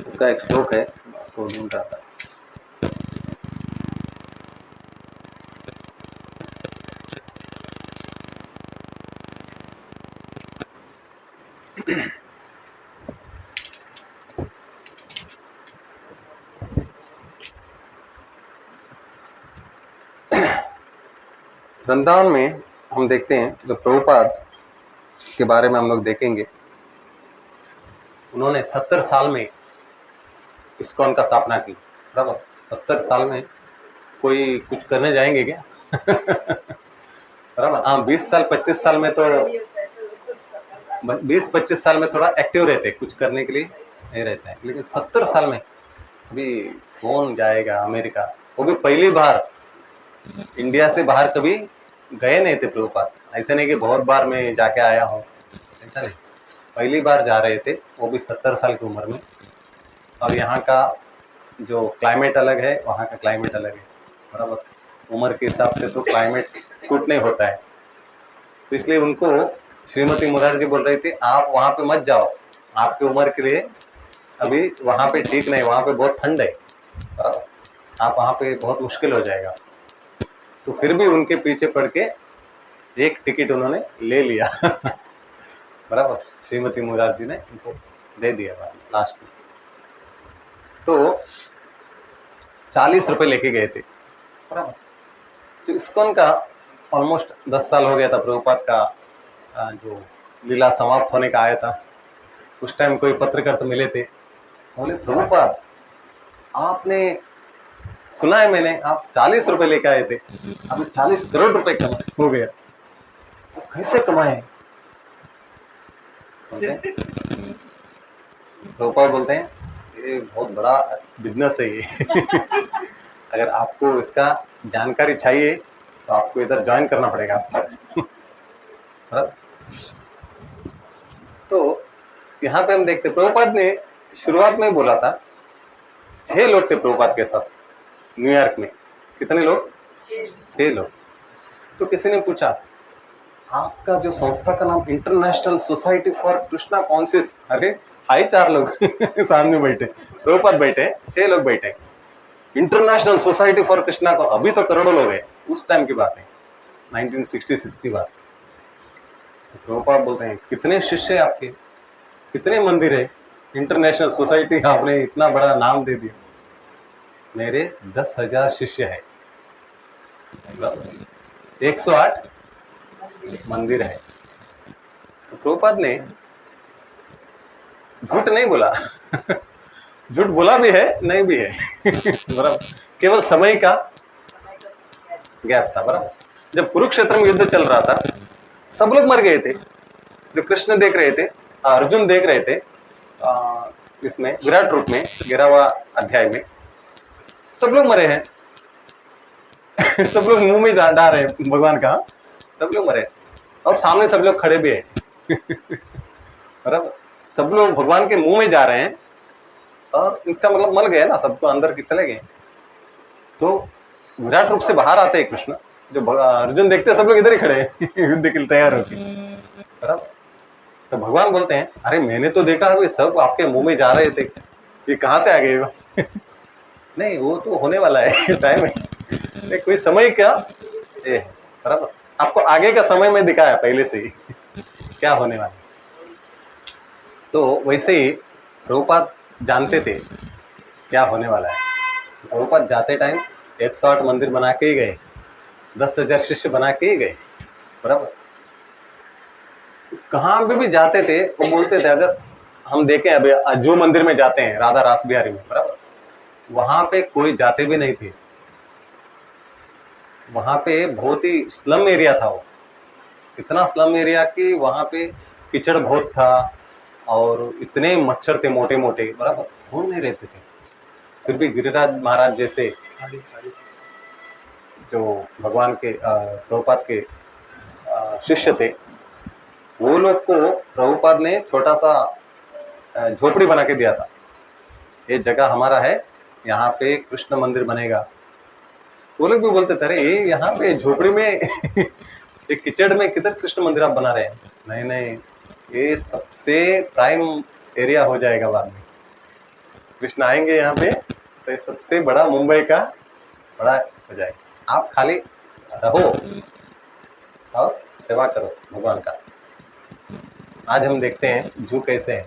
उसका एक श्लोक है, उसको ढूंढ रहा था। वृंदावन में हम देखते हैं जो प्रभुपाद के बारे में हम लोग देखेंगे, उन्होंने 70 साल में इस्कॉन का स्थापना की। बराबर 70 साल में कोई कुछ करने जाएंगे क्या? बराबर हाँ, 20 साल 25 साल में तो 20-25 साल में थोड़ा एक्टिव रहते, कुछ करने के लिए नहीं रहता है, लेकिन 70 साल में अभी कौन जाएगा अमेरिका? वो भी पहली बार, इंडिया से बाहर कभी गए नहीं थे प्रभुपाद। ऐसे नहीं कि बहुत बार मैं जाके आया हूँ, ऐसा नहीं, पहली बार जा रहे थे, वो भी 70 साल की उम्र में। और यहाँ का जो क्लाइमेट अलग है, वहाँ का क्लाइमेट अलग है। बराबर उम्र के हिसाब से तो क्लाइमेट सूट नहीं होता है, तो इसलिए उनको श्रीमती मुरारजी बोल रही थी आप वहाँ पे मत जाओ, आपकी उम्र के लिए अभी वहाँ पे ठीक नहीं, वहाँ पे बहुत ठंड है, बराबर आप वहाँ पे बहुत मुश्किल हो जाएगा। तो फिर भी उनके पीछे पड़ के एक टिकट उन्होंने ले लिया। बराबर श्रीमती मुरारजी ने उनको दे दिया बाद में लास्ट में। तो 40 रुपये लेके गए थे। बराबर तो इस्कॉन का ऑलमोस्ट 10 साल हो गया था प्रभुपाद का जो लीला समाप्त होने का आया था। उस टाइम कोई पत्रकार तो मिले थे, बोले प्रभुपाद आपने सुना है मैंने आप 40 रुपये लेके आए थे, आपने 40 करोड़ रुपए कमाए हो गया, तो कैसे कमाए? प्रभुपाद बोलते हैं ये बहुत बड़ा बिजनेस है ये। अगर आपको इसका जानकारी चाहिए तो आपको इधर ज्वाइन करना पड़ेगा आपको। तो यहाँ पे हम देखते प्रभुपाद ने शुरुआत में बोला था 6 लोग थे प्रभुपाद के साथ न्यूयॉर्क में। कितने लोग? 6 लोग। तो किसी ने पूछा आपका जो संस्था का नाम international society for Krishna conscious, अरे हाई 4 लोग सामने बैठे, प्रभुपाद बैठे, 6 लोग बैठे, इंटरनेशनल सोसाइटी फॉर कृष्णा को, अभी तो करोड़ों लोग हैं, उस टाइम की बात है 1966 की बात। तो प्रभुपाद बोलते हैं कितने शिष्य है आपके, कितने मंदिर है, इंटरनेशनल सोसाइटी आपने इतना बड़ा नाम दे दिया। मेरे 10,000 शिष्य है, 108 मंदिर है। तो प्रभुपाद ने झूठ नहीं बोला। झूठ बोला भी है नहीं भी है। बराबर केवल समय का गैप था। बराबर जब कुरुक्षेत्र में युद्ध चल रहा था सब लोग मर गए थे, जो कृष्ण देख रहे थे, अर्जुन देख रहे थे, इसमें विराट रूप में 11वां अध्याय में सब लोग मरे हैं। सब लोग मुंह में डाल रहे हैं भगवान का, सब लोग मरे और सामने सब लोग खड़े भी हैं। बराबर सब लोग भगवान के मुंह में जा रहे हैं और इसका मतलब मर गए ना, सबको अंदर के चले गए। तो विराट रूप से बाहर आते हैं कृष्ण, जो अर्जुन देखते हैं सब लोग इधर ही खड़े हैं युद्ध के लिए तैयार होके। बराबर तो भगवान बोलते हैं अरे मैंने तो देखा अभी सब आपके मुंह में जा रहे थे, ये कहाँ से आ गए? नहीं वो तो होने वाला है, टाइम है, नहीं कोई समय क्या ये है। बराबर आपको आगे का समय में दिखाया पहले से ही क्या होने वाला। तो वैसे ही प्रभुपाद जानते थे क्या होने वाला है। तो प्रभुपाद जाते टाइम 108 मंदिर बना के ही गए, 10,000 शिष्य बना के ही गए। बराबर कहाँ भी जाते थे वो बोलते थे, अगर हम देखें अभी जो मंदिर में जाते हैं राधा रास बिहारी में, बराबर वहां पे कोई जाते भी नहीं थे, वहां पे बहुत ही स्लम एरिया था, वो इतना स्लम एरिया कि वहां पे कीचड़ बहुत था और इतने मच्छर थे मोटे मोटे, बराबर घूम नहीं रहते थे। फिर भी गिरिराज महाराज जैसे जो भगवान के प्रभुपाद के शिष्य थे, वो लोग को प्रभुपाद ने छोटा सा झोपड़ी बना के दिया था, ये जगह हमारा है, यहाँ पे कृष्ण मंदिर बनेगा। वो लोग भी बोलते थे अरे ये यहाँ पे झोपड़ी में एक कीचड़ में किधर कृष्ण मंदिर आप बना रहे हैं? नहीं नहीं ये सबसे प्राइम एरिया हो जाएगा, बाद में कृष्ण आएंगे यहाँ पे तो ये सबसे बड़ा मुंबई का बड़ा हो जाएगा, आप खाली रहो और सेवा करो भगवान का। आज हम देखते हैं जू कैसे है,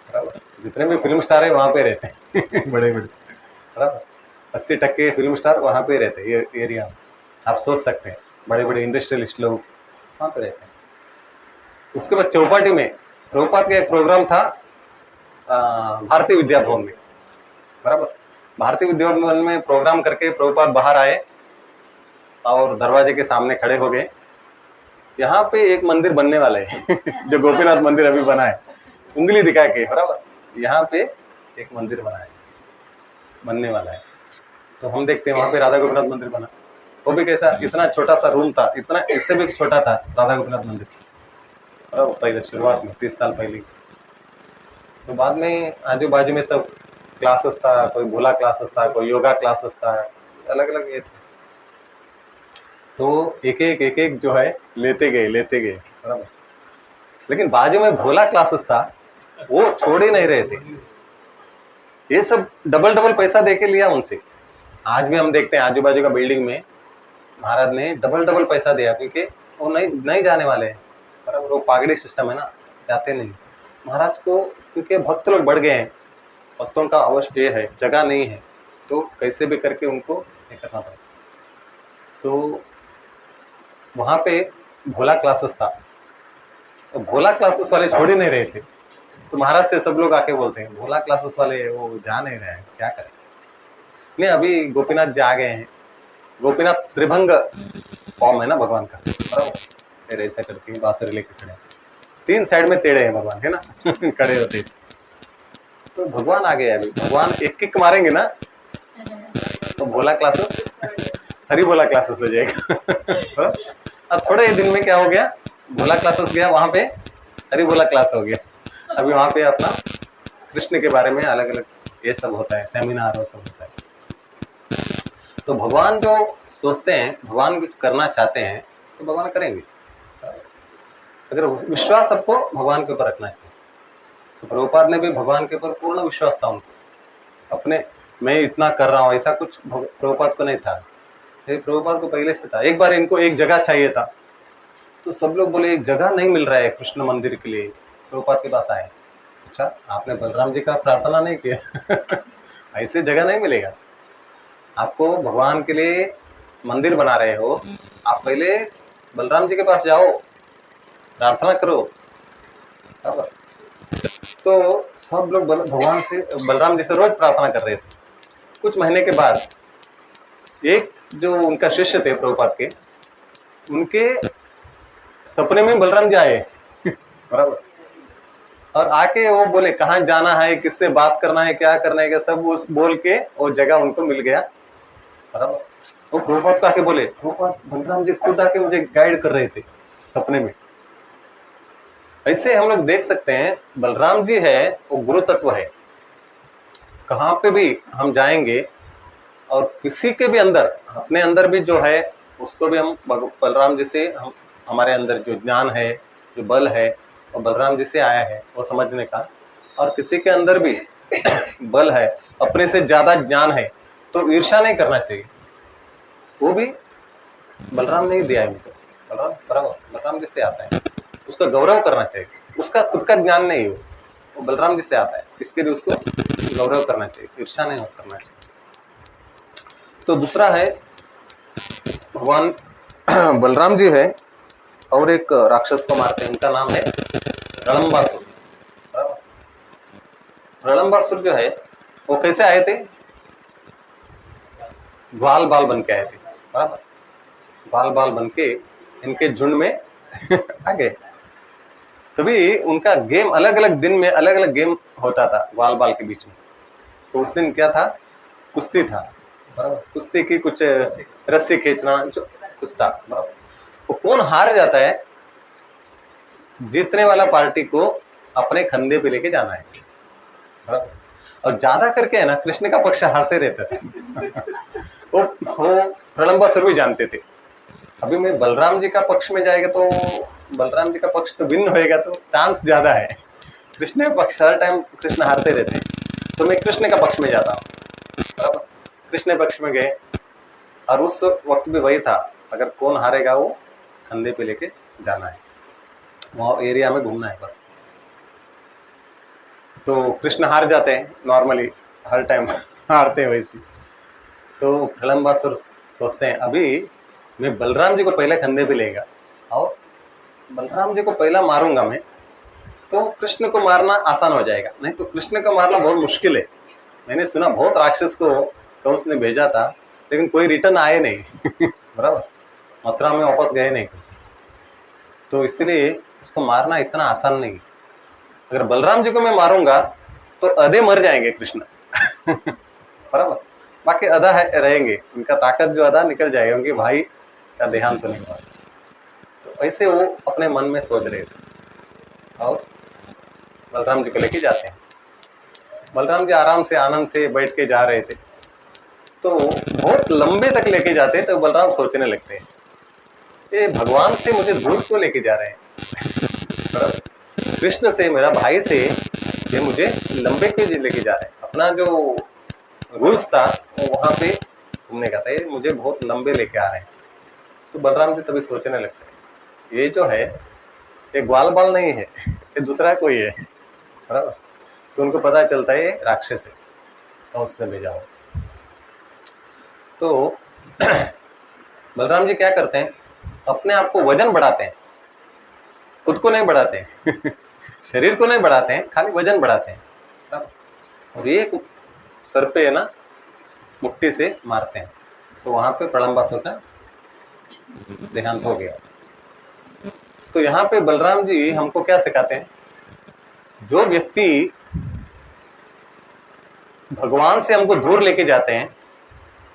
बराबर। जितने भी फिल्म स्टार है वहाँ पे रहते हैं बड़े बड़े, बराबर। 80% फिल्म स्टार वहाँ पे रहते हैं, ये एरिया में। आप सोच सकते हैं बड़े बड़े इंडस्ट्रियलिस्ट लोग वहाँ पे रहते हैं। उसके बाद चौपाटी में प्रभुपाद का एक प्रोग्राम था भारतीय विद्या भवन में, बराबर। भारतीय विद्या भवन में प्रोग्राम करके प्रभुपाद बाहर आए और दरवाजे के सामने खड़े हो गए। यहाँ पे एक मंदिर बनने वाला है जो गोपीनाथ मंदिर अभी बना है, उंगली दिखा के, बराबर। यहाँ पे एक मंदिर बना है, बनने वाला है। तो हम देखते हैं वहां पे राधा गोपीनाथ मंदिर बना, वो भी कैसा, इतना छोटा सा रूम था, इतना, इससे भी छोटा था राधा गोपीनाथ मंदिर, बराबर। पहले शुरुआत में 30 साल पहले। तो बाद में आजू बाजू में सब क्लासेस था, कोई भोला क्लासेस था, कोई योगा क्लासेस था, अलग अलग ये थे। तो एक एक जो है लेते गए, बराबर। लेकिन बाजू में भोला क्लासेस था, वो छोड़ ही नहीं रहे थे। ये सब डबल पैसा देके लिया उनसे। आज भी हम देखते हैं आजू बाजू का बिल्डिंग में महाराज ने डबल पैसा दिया, क्योंकि वो नहीं जाने वाले हैं, बराबर। वो पागड़ी सिस्टम है ना, जाते नहीं महाराज को, क्योंकि भक्त लोग बढ़ गए हैं, भक्तों का अवश्य ये है, जगह नहीं है, तो कैसे भी करके उनको ये करना पड़ेगा। तो वहां पे भोला क्लासेस था, तो भोला क्लासेस वाले छोड़ ही नहीं रहे थे। तो महाराज से सब लोग आके बोलते हैं भोला क्लासेस वाले वो जा नहीं रहे हैं, क्या करें। नहीं, अभी गोपीनाथ जी आ गए हैं। गोपीनाथ त्रिभंग फॉर्म है ना भगवान का, बराबर। फिर ऐसा करके बांसुरी लेके खड़े, 3 साइड में टेढ़े हैं भगवान के ना खड़े होते। तो भगवान आ गए, अभी भगवान एक किक मारेंगे ना तो भोला क्लासेस हरी भोला क्लासेस हो जाएगा और थोड़े दिन में क्या हो गया, भोला क्लासेस गया, वहां पे हरी भोला क्लास हो गया। अभी वहां पे अपना कृष्ण के बारे में अलग अलग ये सब होता है, सेमिनार वो सब होता है। तो भगवान जो सोचते हैं, भगवान कुछ करना चाहते हैं तो भगवान करेंगे, अगर विश्वास सबको भगवान के ऊपर रखना चाहिए। तो प्रभुपाद ने भी भगवान के ऊपर पूर्ण विश्वास था उनको, अपने मैं इतना कर रहा हूँ ऐसा कुछ प्रभुपाद को नहीं था, ये प्रभुपाद को पहले से था। एक बार इनको एक जगह चाहिए था, तो सब लोग बोले एक जगह नहीं मिल रहा है कृष्ण मंदिर के लिए। प्रभुपाद के पास आए, अच्छा आपने बलराम जी का प्रार्थना नहीं किया ऐसे जगह नहीं मिलेगा, आपको भगवान के लिए मंदिर बना रहे हो, आप पहले बलराम जी के पास जाओ, प्रार्थना करो। तो सब लोग भगवान से, बलराम जी से रोज प्रार्थना कर रहे थे। कुछ महीने के बाद एक जो उनका शिष्य थे प्रभुपाद के, उनके सपने में बलराम जी आए बराबर, और आके वो बोले कहाँ जाना है, किससे बात करना है, क्या करना है, सब उस बोल के वो जगह उनको मिल गया, बराबर। वो प्रभुपाद को आके बोले, प्रभुपाद बलराम जी खुद आके मुझे गाइड कर रहे थे सपने में। ऐसे हम लोग देख सकते हैं बलराम जी है वो गुरु तत्व है। कहाँ पे भी हम जाएंगे और किसी के भी अंदर, अपने अंदर भी जो है उसको भी हम बलराम जी से, हम हमारे अंदर जो ज्ञान है, जो बल है, वो बलराम जी से आया है वो समझने का। और किसी के अंदर भी बल है, अपने से ज्यादा ज्ञान है, तो ईर्ष्या नहीं करना चाहिए, वो भी बलराम ने ही दिया है मुझको, बलराम बराबर बलराम जी से आता है, उसका गौरव करना चाहिए। उसका खुद का ज्ञान नहीं हो, वो बलराम जी से आता है, इसके लिए उसको गौरव करना चाहिए, ईर्ष्या नहीं करना चाहिए। तो दूसरा है भगवान बलराम जी है और एक राक्षस को मारते हैं, उनका नाम है रलंबासुर। रलंबासुर जो है वो कैसे आए थे, ग्वाल बाल बन के आए थे, बराबर। ग्वाल बाल बन के इनके झुंड में आ गए। तभी उनका गेम अलग अलग दिन में अलग अलग गेम होता था ग्वाल बाल के बीच में। तो उस दिन क्या था, कुश्ती था, बराबर। कुश्ती की कुछ रस्सी खींचना जो कुछ था, बराबर। वो कौन हार जाता है, जीतने वाला पार्टी को अपने कंधे पे लेके जाना है, बराबर। और ज्यादा करके है ना कृष्ण का पक्ष हारते रहते थे वो प्रलंबासुर भी जानते थे, अभी मैं बलराम जी का पक्ष में जाएगा तो बलराम जी का पक्ष तो भिन्न होएगा, तो चांस ज्यादा है। कृष्ण का पक्ष हर टाइम कृष्ण हारते रहते हैं, तो मैं कृष्ण का पक्ष में जाता हूँ, बराबर। कृष्ण पक्ष में गए और उस वक्त भी वही था, अगर कौन हारेगा वो कंधे पे लेके जाना है। वहाँ एरिया में घूमना है बस। तो कृष्ण हार जाते हैं नॉर्मली, हर टाइम हारते हैं वैसे। तो प्रलंबासुर सोचते हैं अभी मैं बलराम जी को पहले कंधे पे लेगा और बलराम जी को पहला मारूंगा मैं, तो कृष्ण को मारना आसान हो जाएगा। नहीं तो कृष्ण को मारना बहुत मुश्किल है। मैंने सुना बहुत राक्षस को कंस ने भेजा था, लेकिन कोई रिटर्न आए नहीं बराबर, मथुरा में वापस गए नहीं। तो इसलिए उसको मारना इतना आसान नहीं। अगर बलराम जी को मैं मारूंगा तो आधे मर जाएंगे कृष्ण बराबर, बाकी आधा रहेंगे, उनका ताकत जो आधा निकल जाएगा, उनके भाई का देहांत होने के बाद। तो ऐसे वो अपने मन में सोच रहे थे और बलराम जी को लेके जाते हैं। बलराम जी आराम से आनंद से बैठ के जा रहे थे, तो बहुत लंबे तक लेके जाते हैं। तो बलराम सोचने लगते हैं ये भगवान से मुझे दूर क्यों लेके जा रहे हैं, कृष्ण से, मेरा भाई से ये मुझे लंबे क्यों लेके जा रहे हैं। अपना जो रूल्स था वो वहां पे घूमने का था, ये मुझे बहुत लंबे लेके आ रहे हैं। तो बलराम जी तभी सोचने लगते हैं ये जो है ये ग्वाल बाल नहीं है, ये दूसरा कोई है, बराबर। तो उनको पता चलता है ये राक्षस है, कंस ने भेजा हो। तो बलराम जी क्या करते हैं, अपने आप को वजन बढ़ाते हैं, खुद को नहीं बढ़ाते हैं शरीर को नहीं बढ़ाते हैं, खाली वजन बढ़ाते हैं, बराबर। और एक सर पे है ना मुट्ठी से मारते हैं, तो वहां पे प्रलंबासुर का देहांत हो गया। तो यहाँ पे बलराम जी हमको क्या सिखाते हैं, जो व्यक्ति भगवान से हमको दूर लेके जाते हैं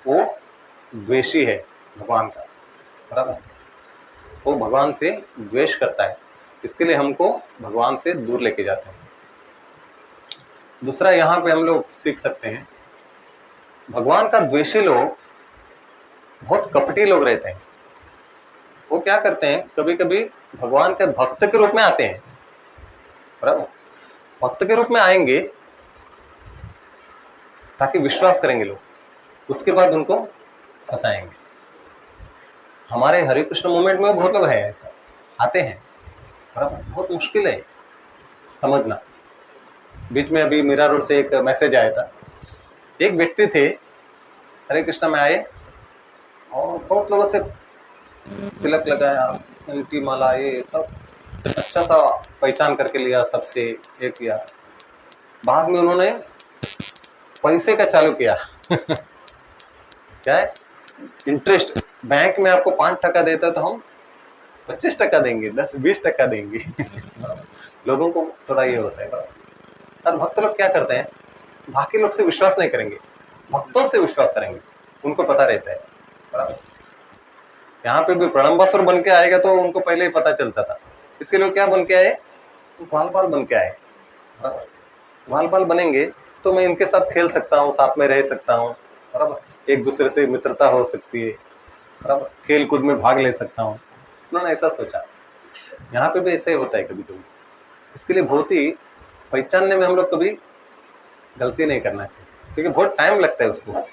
वो द्वेषी है भगवान का, बराबर। वो भगवान से द्वेष करता है, इसके लिए हमको भगवान से दूर लेके जाते हैं। दूसरा यहाँ पे हम लोग सीख सकते हैं, भगवान का द्वेषी लोग बहुत कपटी लोग रहते हैं। वो क्या करते हैं, कभी कभी भगवान के भक्त के रूप में आते हैं, बराबर। भक्त के रूप में आएंगे ताकि विश्वास करेंगे लोग, उसके बाद उनको फंसाएंगे। हमारे हरे कृष्ण मूवमेंट में बहुत लोग हैं ऐसा, आते हैं, बराबर। बहुत मुश्किल है समझना। बीच में अभी मीरा रोड से एक मैसेज आया था, एक व्यक्ति थे हरे कृष्ण में आए और बहुत लोगों से तिलक लगाया, उनकी माला, ये सब अच्छा सा पहचान करके लिया, सबसे ये किया। बाद में उन्होंने पैसे का चालू किया क्या है, इंटरेस्ट। बैंक में आपको 5% देता है तो हम 25% देंगे, 10-20% देंगे लोगों को थोड़ा ये होता है। और भक्त लोग क्या करते हैं, बाकी लोग से विश्वास नहीं करेंगे, भक्तों से विश्वास करेंगे, उनको पता रहता है, बराबर। यहाँ पे भी प्रलंबासुर बन के आएगा तो उनको पहले ही पता चलता था, इसके लिए क्या बन के आए, ग्वाल बाल बन के आए, बराबर। ग्वाल बाल बनेंगे तो मैं इनके साथ खेल सकता हूँ, साथ में रह सकता हूँ, बराबर। एक दूसरे से मित्रता हो सकती है, बराबर। खेल कूद में भाग ले सकता हूँ, उन्होंने ऐसा सोचा। यहाँ पे भी ऐसा ही होता है कभी कभी। इसके लिए बहुत ही पहचानने में हम लोग कभी गलती नहीं करना चाहिए, क्योंकि बहुत टाइम लगता है उसको।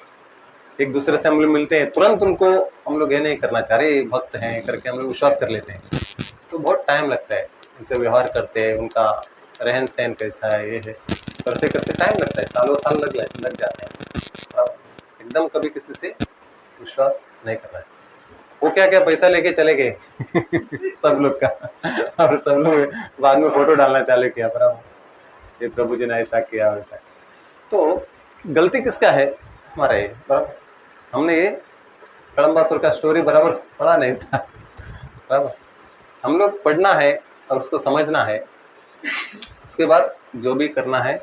एक दूसरे से हम लोग मिलते हैं, तुरंत उनको हम लोग ये नहीं करना चाह रहे भक्त हैं करके हम लोग विश्वास कर लेते हैं, तो बहुत टाइम लगता है। उनसे व्यवहार करते हैं, उनका रहन सहन कैसा है, ये है, करते करते टाइम लगता है, सालों साल लग जाते हैं। एकदम कभी किसी से विश्वास नहीं करना चाहिए। वो क्या क्या पैसा लेके चले गए सब लोग का और सब लोग बाद में फोटो डालना चालू किया, बराबर, ये प्रभु जी ने ऐसा किया वैसा। तो गलती किसका है, हमारा है, बराबर। हमने ये प्रलंबासुर का स्टोरी बराबर पढ़ा नहीं था, बराबर। हम लोग पढ़ना है और उसको समझना है, उसके बाद जो भी करना है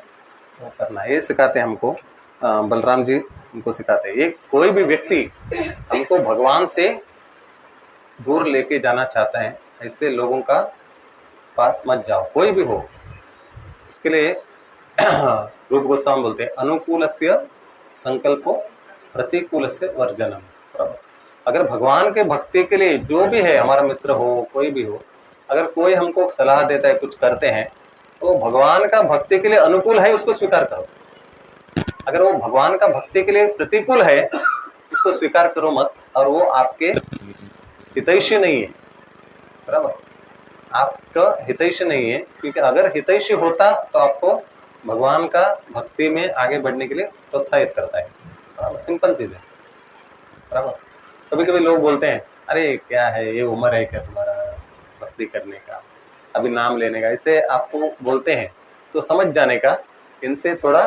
वो करना है। ये सिखाते हैं हमको बलराम जी, हमको सिखाते हैं। ये कोई भी व्यक्ति हमको भगवान से दूर लेके जाना चाहता है, ऐसे लोगों का पास मत जाओ, कोई भी हो। इसके लिए रूप गोस्वामी बोलते हैं, अनुकूलस्य संकल्पो प्रतिकूलस्य वर्जनम। अगर भगवान के भक्ति के लिए जो भी है, हमारा मित्र हो, कोई भी हो, अगर कोई हमको सलाह देता है, कुछ करते हैं, तो भगवान का भक्ति के लिए अनुकूल है उसको स्वीकार करो। अगर वो भगवान का भक्ति के लिए प्रतिकूल है उसको स्वीकार करो मत, और वो आपके हितैषी नहीं है, बराबर। आपका हितैषी नहीं है, क्योंकि अगर हितैषी होता तो आपको भगवान का भक्ति में आगे बढ़ने के लिए प्रोत्साहित करता है। बराबर, सिंपल चीज़ है। बराबर, कभी कभी लोग बोलते हैं अरे क्या है, ये उम्र है क्या तुम्हारा भक्ति करने का, अभी नाम लेने का, इसे आपको बोलते हैं तो समझ जाने का, इनसे थोड़ा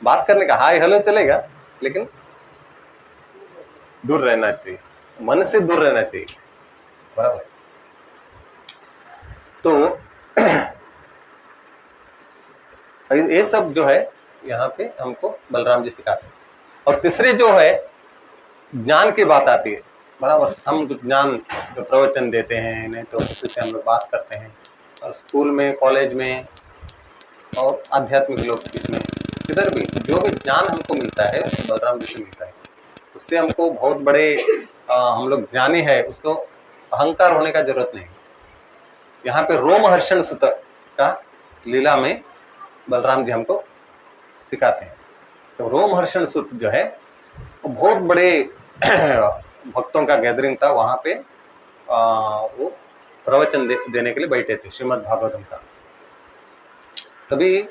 बात करने का हाय हेलो चलेगा, लेकिन दूर रहना चाहिए, मन से दूर रहना चाहिए। बराबर, तो ये सब जो है यहाँ पे हमको बलराम जी सिखाते हैं। और तीसरे जो है ज्ञान की बात आती है। बराबर, हम कुछ ज्ञान जो प्रवचन देते हैं, नहीं तो किसी से हम लोग बात करते हैं, और स्कूल में, कॉलेज में, और आध्यात्मिक लोग इसमें किधर भी जो भी ज्ञान हमको मिलता है बलराम जी से मिलता है। उससे हमको बहुत बड़े हम लोग ज्ञानी है, उसको अहंकार होने का जरूरत नहीं। यहाँ पे रोमहर्षण सुत का लीला में बलराम जी हमको सिखाते हैं। तो रोमहर्षण सुत जो है वो बहुत बड़े भक्तों का गैदरिंग था, वहां पे वो प्रवचन देने के लिए बैठे थे श्रीमद् भागवतम का। तभी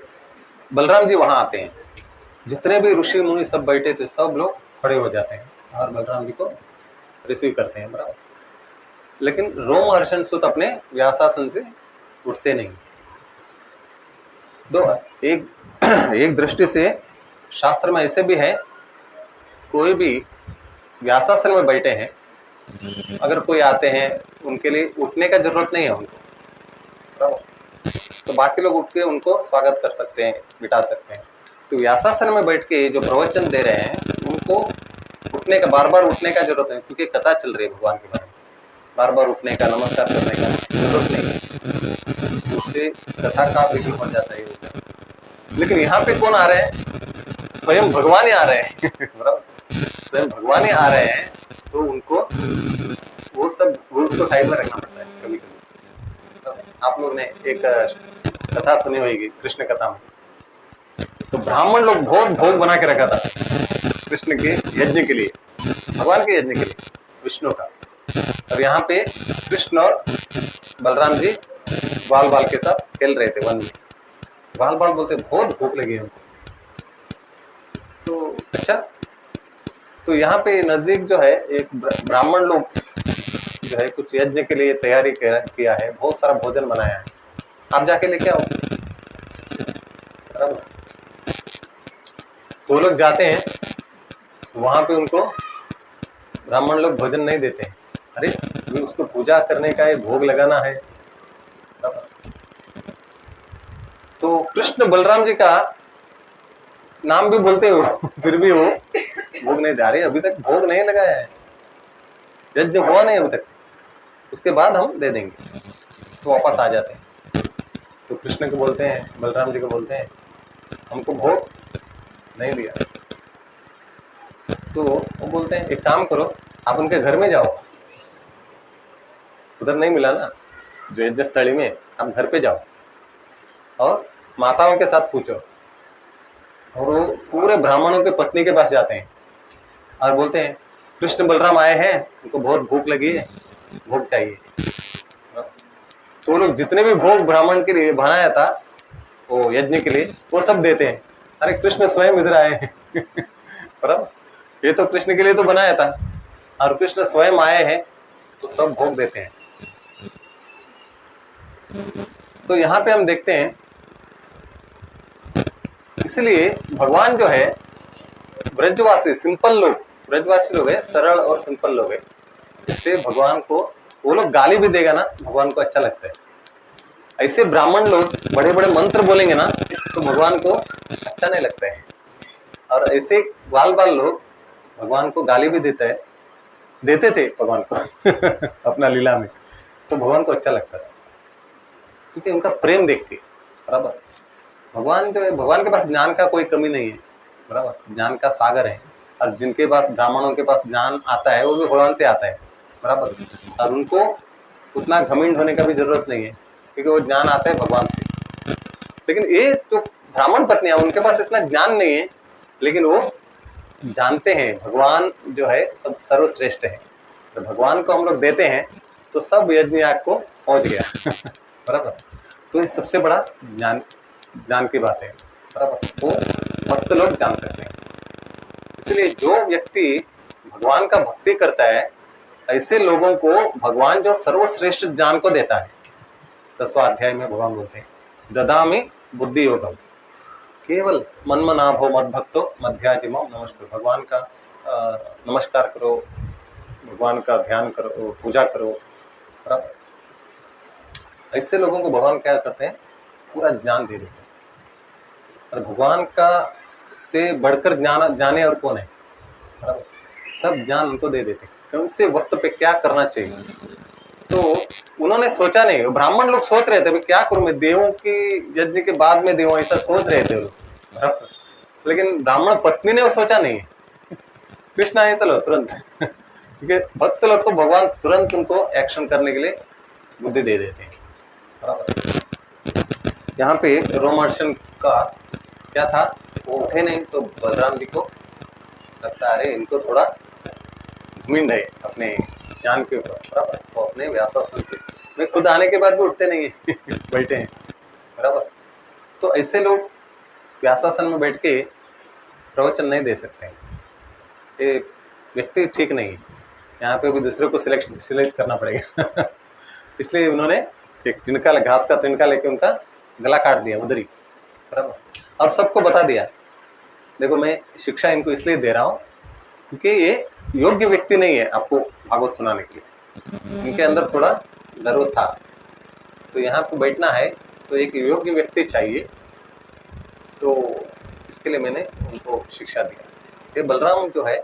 बलराम जी वहां आते हैं, जितने भी ऋषि मुनि सब बैठे थे सब लोग खड़े हो जाते हैं और बलराम जी को रिसीव करते हैं। बराबर, लेकिन रोमहर्षण सुत अपने व्यासासन से उठते नहीं। तो एक दृष्टि से शास्त्र में ऐसे भी है, कोई भी व्यासासन में बैठे हैं, अगर कोई आते हैं उनके लिए उठने का जरूरत नहीं है उनको। बराबर, तो बाकी लोग उठ के उनको स्वागत कर सकते हैं, बिठा सकते हैं। तो व्यासासन में बैठ के जो प्रवचन दे रहे हैं उनको उठने का, बार बार उठने का जरूरत नहीं, क्योंकि कथा चल रही है भगवान के बारे में। बार बार उठने का, नमस्कार करने का जरूरत नहीं है, उससे कथा का विघ्न हो जाता है। लेकिन यहाँ पे कौन आ रहे हैं? स्वयं भगवान ही आ रहे हैं। बराबर, स्वयं भगवान ही आ रहे हैं, तो उनको वो सब रूल्स को साइड में रखना पड़ता है कभी कभी। आप लोग ने एक कथा सुनी होगी कृष्ण कथा में, तो ब्राह्मण लोग बहुत भोग बना के रखा था कृष्ण के यज्ञ के लिए, भगवान के यज्ञ के लिए, विष्णु का। और यहाँ पे कृष्ण और बलराम जी बाल बाल के साथ खेल रहे थे वन में। बाल बाल बोलते बहुत भूख लगी हमको। तो अच्छा, तो यहाँ पे नजदीक जो है एक ब्राह्मण लोग जो है कुछ यज्ञ के लिए तैयारी किया है, बहुत सारा भोजन बनाया है, आप जाके लेके आओ। बराबर, तो लोग जाते हैं, तो वहां पे उनको ब्राह्मण लोग भोजन नहीं देते हैं। अरे उसको पूजा करने का है, भोग लगाना है। तो कृष्ण बलराम जी का नाम भी बोलते हो फिर भी वो भोग नहीं दे रहे, अभी तक भोग नहीं लगाया है, यज्ञ हुआ नहीं अभी तक, उसके बाद हम दे देंगे। तो वापस आ जाते हैं, तो कृष्ण को बोलते हैं, बलराम जी को बोलते हैं हमको भोग नहीं दिया। तो वो बोलते हैं एक काम करो, आप उनके घर में जाओ, उधर नहीं मिला ना जो यज्ञ स्थली में, आप घर पे जाओ और माताओं के साथ पूछो। और वो पूरे ब्राह्मणों के पत्नी के पास जाते हैं और बोलते हैं कृष्ण बलराम आए हैं, उनको बहुत भूख लगी है, भोग चाहिए। तो लोग जितने भी भोग ब्राह्मण के लिए बनाया था वो यज्ञ के लिए, वो सब देते हैं। अरे कृष्ण स्वयं इधर आए हैं बराबर, ये तो कृष्ण के लिए तो बनाया था, और कृष्ण स्वयं आए हैं तो सब भोग देते हैं। तो यहाँ पे हम देखते हैं, इसलिए भगवान जो है ब्रजवासी सिंपल लोग, ब्रजवासी लोग है, सरल और सिंपल लोग है, इससे भगवान को वो लोग गाली भी देगा ना भगवान को अच्छा लगता है। ऐसे ब्राह्मण लोग बड़े बड़े मंत्र बोलेंगे ना तो भगवान को अच्छा नहीं लगता है, और ऐसे बाल बाल लोग भगवान को गाली भी देते थे भगवान को अपना लीला में, तो भगवान को अच्छा लगता था, क्योंकि उनका प्रेम देख के। बराबर, भगवान जो है, भगवान के पास ज्ञान का कोई कमी नहीं है। बराबर, ज्ञान का सागर है, और जिनके पास, ब्राह्मणों के पास ज्ञान आता है वो भी भगवान से आता है। बराबर, और उनको उतना घमंड होने का भी जरूरत नहीं है, क्योंकि वो ज्ञान आता है भगवान से। लेकिन ये जो ब्राह्मण पत्नियां, उनके पास इतना ज्ञान नहीं है, लेकिन वो जानते हैं भगवान जो है सब सर्वश्रेष्ठ है। तो भगवान को हम लोग देते हैं तो सब यज्ञ याग को पहुंच गया। बराबर। तो ये सबसे बड़ा ज्ञान की बात है। बराबर। वो भक्त लोग जान सकते हैं। इसलिए जो व्यक्ति भगवान का भक्ति करता है, ऐसे लोगों को भगवान जो सर्वश्रेष्ठ ज्ञान को देता है, 10वां अध्याय में भगवान बोलते हैं ददामि बुद्धि योगम, केवल मन्मनाभो मद भक्तो मध्याजिमो नमस्कार। भगवान का नमस्कार करो, भगवान का ध्यान करो, पूजा करो। बराबर। ऐसे लोगों को भगवान क्या करते हैं, पूरा ज्ञान दे देते हैं। और भगवान का से बढ़कर ज्ञान जाने और कौन है। बराबर। सब ज्ञान उनको दे देते हैं कौन से वक्त पे क्या करना चाहिए। तो उन्होंने सोचा नहीं, ब्राह्मण लोग सोच रहे थे भाई क्या करूं मैं, देवों की यज्ञ के बाद में देवों, ऐसा सोच रहे थे लोग। लेकिन ब्राह्मण पत्नी ने वो सोचा नहीं, कृष्ण आए तो लो तुरंत। क्योंकि भक्त लोग को भगवान तुरंत उनको एक्शन करने के लिए बुद्धि दे देते हैं। बराबर। यहाँ पे रोमहर्षण का क्या था, वो उठे नहीं तो बलराम जी को लगता है अरे इनको थोड़ा घुमिंड है अपने ज्ञान के ऊपर। बराबर। तो अपने व्यासासन से मैं खुद आने के बाद भी उठते नहीं है बैठे हैं। बराबर। तो ऐसे लोग व्यासासन में बैठ के प्रवचन नहीं दे सकते हैं, ये व्यक्ति ठीक नहीं है। यहाँ पे भी दूसरे को सिलेक्ट करना पड़ेगा। इसलिए उन्होंने एक तिनका, घास का तिनका लेके उनका गला काट दिया उधर ही। बराबर। और सबको बता दिया देखो मैं शिक्षा इनको इसलिए दे रहा हूँ क्योंकि ये योग्य व्यक्ति नहीं है आपको भागवत सुनाने के लिए, इनके अंदर थोड़ा गर्व था। तो यहाँ पे बैठना है तो एक योग्य व्यक्ति चाहिए, तो इसके लिए मैंने उनको शिक्षा दिया। ये बलराम जो है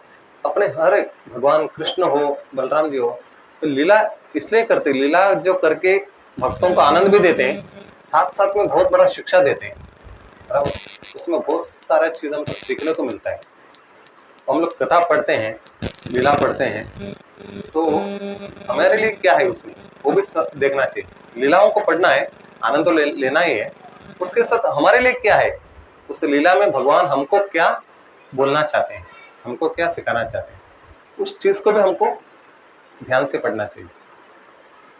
अपने हर एक, भगवान कृष्ण हो, बलराम जी हो, तो लीला इसलिए करते, लीला जो करके भक्तों को आनंद भी देते हैं, साथ साथ में बहुत बड़ा शिक्षा देते हैं। बराबर। उसमें बहुत सारा चीज़ हमको सीखने को मिलता है। हम लोग कथा पढ़ते हैं, लीला पढ़ते हैं, तो हमारे लिए क्या है उसमें वो भी सब देखना चाहिए। लीलाओं को पढ़ना है, आनंद तो लेना ही है, उसके साथ हमारे लिए क्या है, उस लीला में भगवान हमको क्या बोलना चाहते हैं, हमको क्या सिखाना चाहते हैं, उस चीज़ को भी हमको ध्यान से पढ़ना चाहिए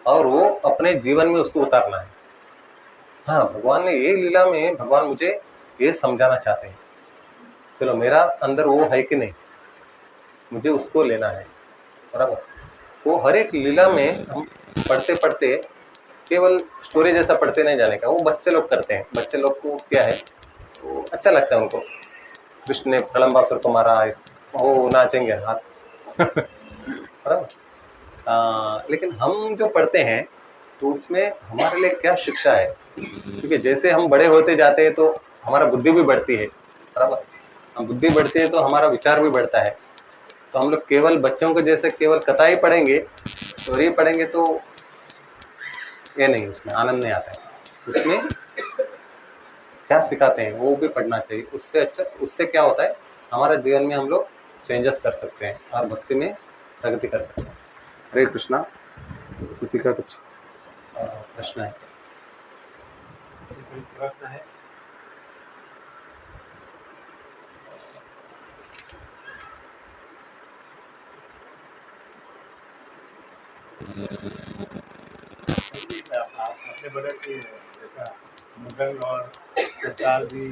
और वो अपने जीवन में उसको उतारना है। हाँ, भगवान ने ये लीला में भगवान मुझे ये समझाना चाहते हैं, चलो मेरा अंदर वो है कि नहीं, मुझे उसको लेना है। बराबर। वो हर एक लीला में हम पढ़ते पढ़ते केवल स्टोरी जैसा पढ़ते नहीं जाने का, वो बच्चे लोग करते हैं। बच्चे लोग को क्या है, वो अच्छा लगता है उनको, कृष्ण ने प्रलंबासुर को मारा, वो नाचेंगे हाथ। बराबर। लेकिन हम जो पढ़ते हैं तो उसमें हमारे लिए क्या शिक्षा है, क्योंकि जैसे हम बड़े होते जाते हैं तो हमारा बुद्धि भी बढ़ती है। बराबर। हम बुद्धि बढ़ती है तो हमारा विचार भी बढ़ता है। तो हम लोग केवल बच्चों को जैसे केवल कथा ही पढ़ेंगे, स्टोरी पढ़ेंगे तो ये नहीं, उसमें आनंद नहीं आता है। उसमें क्या सिखाते हैं वो भी पढ़ना चाहिए। उससे अच्छा, उससे क्या होता है, हमारे जीवन में हम लोग चेंजेस कर सकते हैं और भक्ति में प्रगति कर सकते हैं। हरे कृष्णा। किसी का कुछ प्रश्न है? प्रश्न है? आपने बोला कि जैसा मुगल और सरकार भी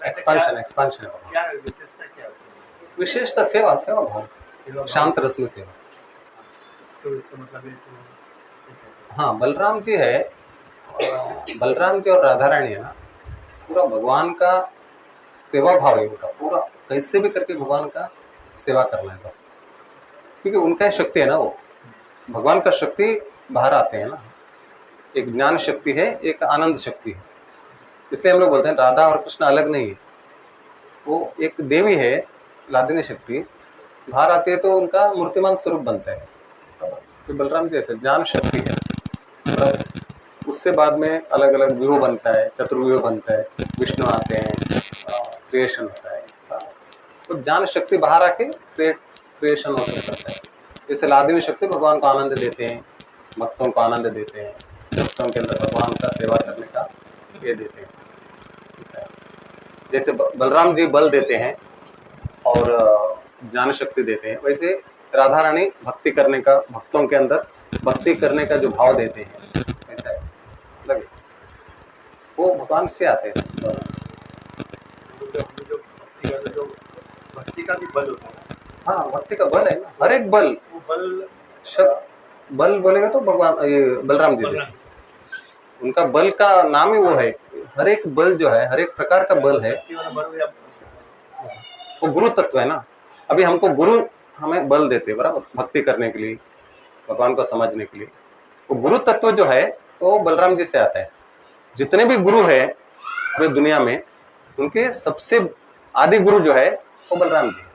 एक्सपांशन क्या विशेषता, क्या होती है? विशेषता सेवा भाव, शांत रस में सेवा। तो इसका मतलब है तो हाँ, बलराम जी है, बलराम जी और राधा रानी है ना, पूरा भगवान का सेवा भाव है उनका, पूरा कैसे भी करके भगवान का सेवा करना है बस, क्योंकि उनका शक्ति है ना, वो भगवान का शक्ति बाहर आते हैं ना। एक ज्ञान शक्ति है, एक आनंद शक्ति है। इसलिए हम लोग बोलते हैं राधा और कृष्ण अलग नहीं है, वो एक देवी है लादिनी शक्ति, बाहर आती है तो उनका मूर्तिमान स्वरूप बनता है। तो बलराम जी ऐसे ज्ञान शक्ति है, उससे बाद में अलग अलग व्यूह बनता है, चतुर्व्यूह बनता है, विष्णु आते हैं, क्रिएशन होता है। तो ज्ञान शक्ति बाहर आके क्रिएशन हो सकता है। जैसे लादिनी शक्ति भगवान को आनंद देते हैं, भक्तों को आनंद देते हैं, भक्तों के अंदर भगवान का सेवा करने का ये देते हैं। जैसे बलराम जी बल देते हैं और ज्ञान शक्ति देते हैं, वैसे राधा रानी भक्ति करने का, भक्तों के अंदर भक्ति करने का जो भाव देते हैं, ऐसा है मतलब वो भगवान से आते हैं। जो भक्ति का जो भक्ति का भी बल होता है ना, हाँ, भक्ति का बल है ना, हर एक बल, वो बल बल बोलेगा तो भगवान ये बलराम जी देते, उनका बल का नाम ही वो है। हर एक बल जो है, हर एक प्रकार का बल है, शक्ति वाला बल भी आप वो गुरु तत्व है ना। अभी हमको गुरु हमें बल देते हैं बराबर, भक्ति करने के लिए, भगवान को समझने के लिए। वो गुरु तत्व जो है वो बलराम जी से आता है। जितने भी गुरु है पूरे दुनिया में, उनके सबसे आदि गुरु जो है वो बलराम जी है,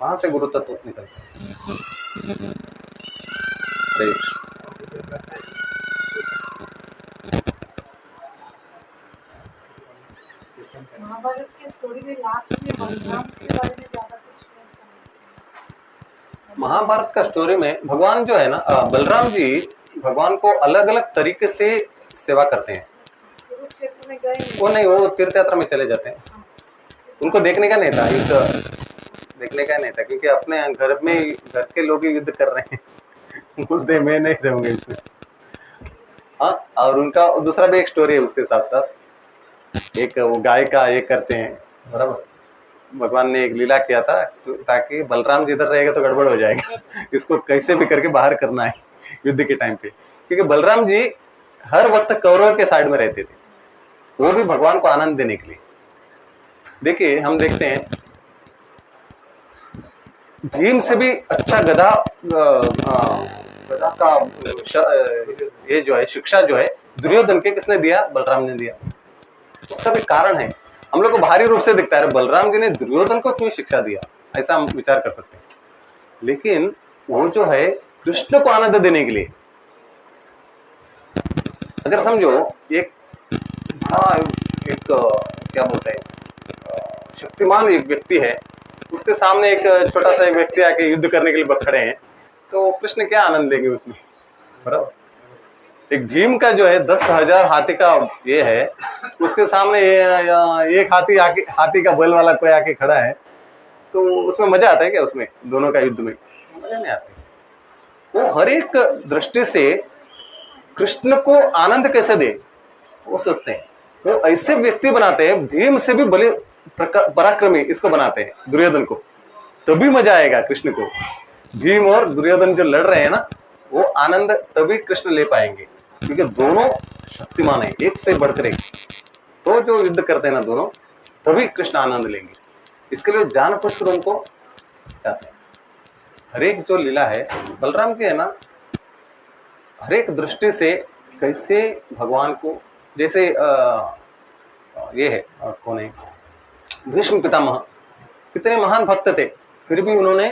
वहां से गुरु तत्व निकलता है। हरे कृष्ण। महाभारत के स्टोरी में लास्ट में बलराम के बारे में ज्यादा कुछ नहीं समझते। महाभारत का स्टोरी में भगवान जो है ना, बलराम जी भगवान को अलग अलग तरीके से सेवा करते हैं। कुरुक्षेत्र में गए वो नहीं, वो तीर्थ यात्रा में चले जाते हैं, उनको देखने का नहीं था, युद्ध देखने का नहीं था, क्योंकि अपने घर में घर के लोग ही युद्ध कर रहे हैं, बोलते मैं नहीं रहूंगा इसमें। हाँ, और उनका दूसरा भी एक स्टोरी है उसके साथ साथ, एक वो गाय का ये करते हैं बराबर। भगवान ने एक लीला किया था ताकि बलराम जी इधर रहेगा तो गड़बड़ हो जाएगा, इसको कैसे भी करके बाहर करना है युद्ध के टाइम पे, क्योंकि बलराम जी हर वक्त कौरव के साइड में रहते थे, वो भी भगवान को आनंद देने के लिए। देखिए हम देखते हैं भीम से भी अच्छा गधा का ये जो है शिक्षा जो है दुर्योधन के किसने दिया? बलराम ने दिया। उसका भी कारण है, हम लोग को भारी रूप से दिखता है बलराम जी ने दुर्योधन को क्यों शिक्षा दिया, ऐसा हम विचार कर सकते हैं, लेकिन वो जो है कृष्ण को आनंद देने के लिए। अगर समझो एक क्या बोलते हैं शक्तिमान एक व्यक्ति है, उसके सामने एक छोटा सा एक व्यक्ति आके युद्ध करने के लिए खड़े हैं, तो कृष्ण क्या आनंद लेंगे उसमें, बराबर। एक भीम का जो है 10,000 हाथी का ये है, उसके सामने एक हाथी का बल वाला कोई आके खड़ा है, तो उसमें मजा आता है क्या? उसमें दोनों का युद्ध में मजा नहीं आता। वो हर एक दृष्टि से कृष्ण को आनंद कैसे दे वो सोचते हैं, वो ऐसे व्यक्ति बनाते हैं, भीम से भी बड़े पराक्रमी इसको बनाते हैं दुर्योधन को, तभी मजा आएगा कृष्ण को। भीम और दुर्योधन जो लड़ रहे हैं ना, वो आनंद तभी कृष्ण ले पाएंगे, क्योंकि दोनों शक्तिमान है, एक से बढ़कर एक, तो जो युद्ध करते हैं ना दोनों, तभी कृष्ण आनंद लेंगे। इसके लिए जान पुष्कर उनको सिखाते हैं। हर एक जो लीला है बलराम जी है ना, हर एक दृष्टि से कैसे भगवान को, जैसे ये है कौन है, भीष्म पितामह, कितने महान भक्त थे, फिर भी उन्होंने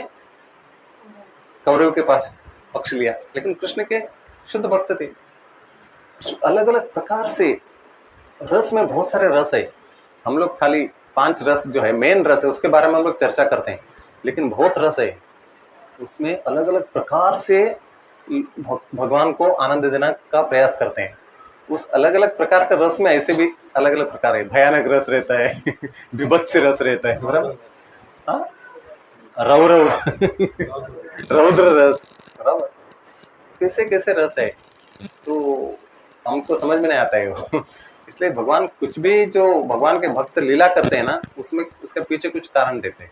कौरव के पास पक्ष लिया, लेकिन कृष्ण के शुद्ध भक्त थे। अलग अलग प्रकार से रस में बहुत सारे रस है, हम लोग खाली 5 रस जो है मेन रस है उसके बारे में हम लोग चर्चा करते हैं, लेकिन बहुत रस है उसमें, अलग अलग प्रकार से भगवान को आनंद देना का प्रयास करते हैं। उस अलग अलग प्रकार का रस में ऐसे भी अलग अलग प्रकार है, भयानक रस रहता है विभत्स रस रहता है, बराबर, हाँ, रौरव रौद्र रस, बराबर, कैसे कैसे रस है, तो हमको समझ में नहीं आता है वो इसलिए भगवान कुछ भी जो भगवान के भक्त लीला करते हैं ना, उसमें उसके पीछे कुछ कारण देते हैं।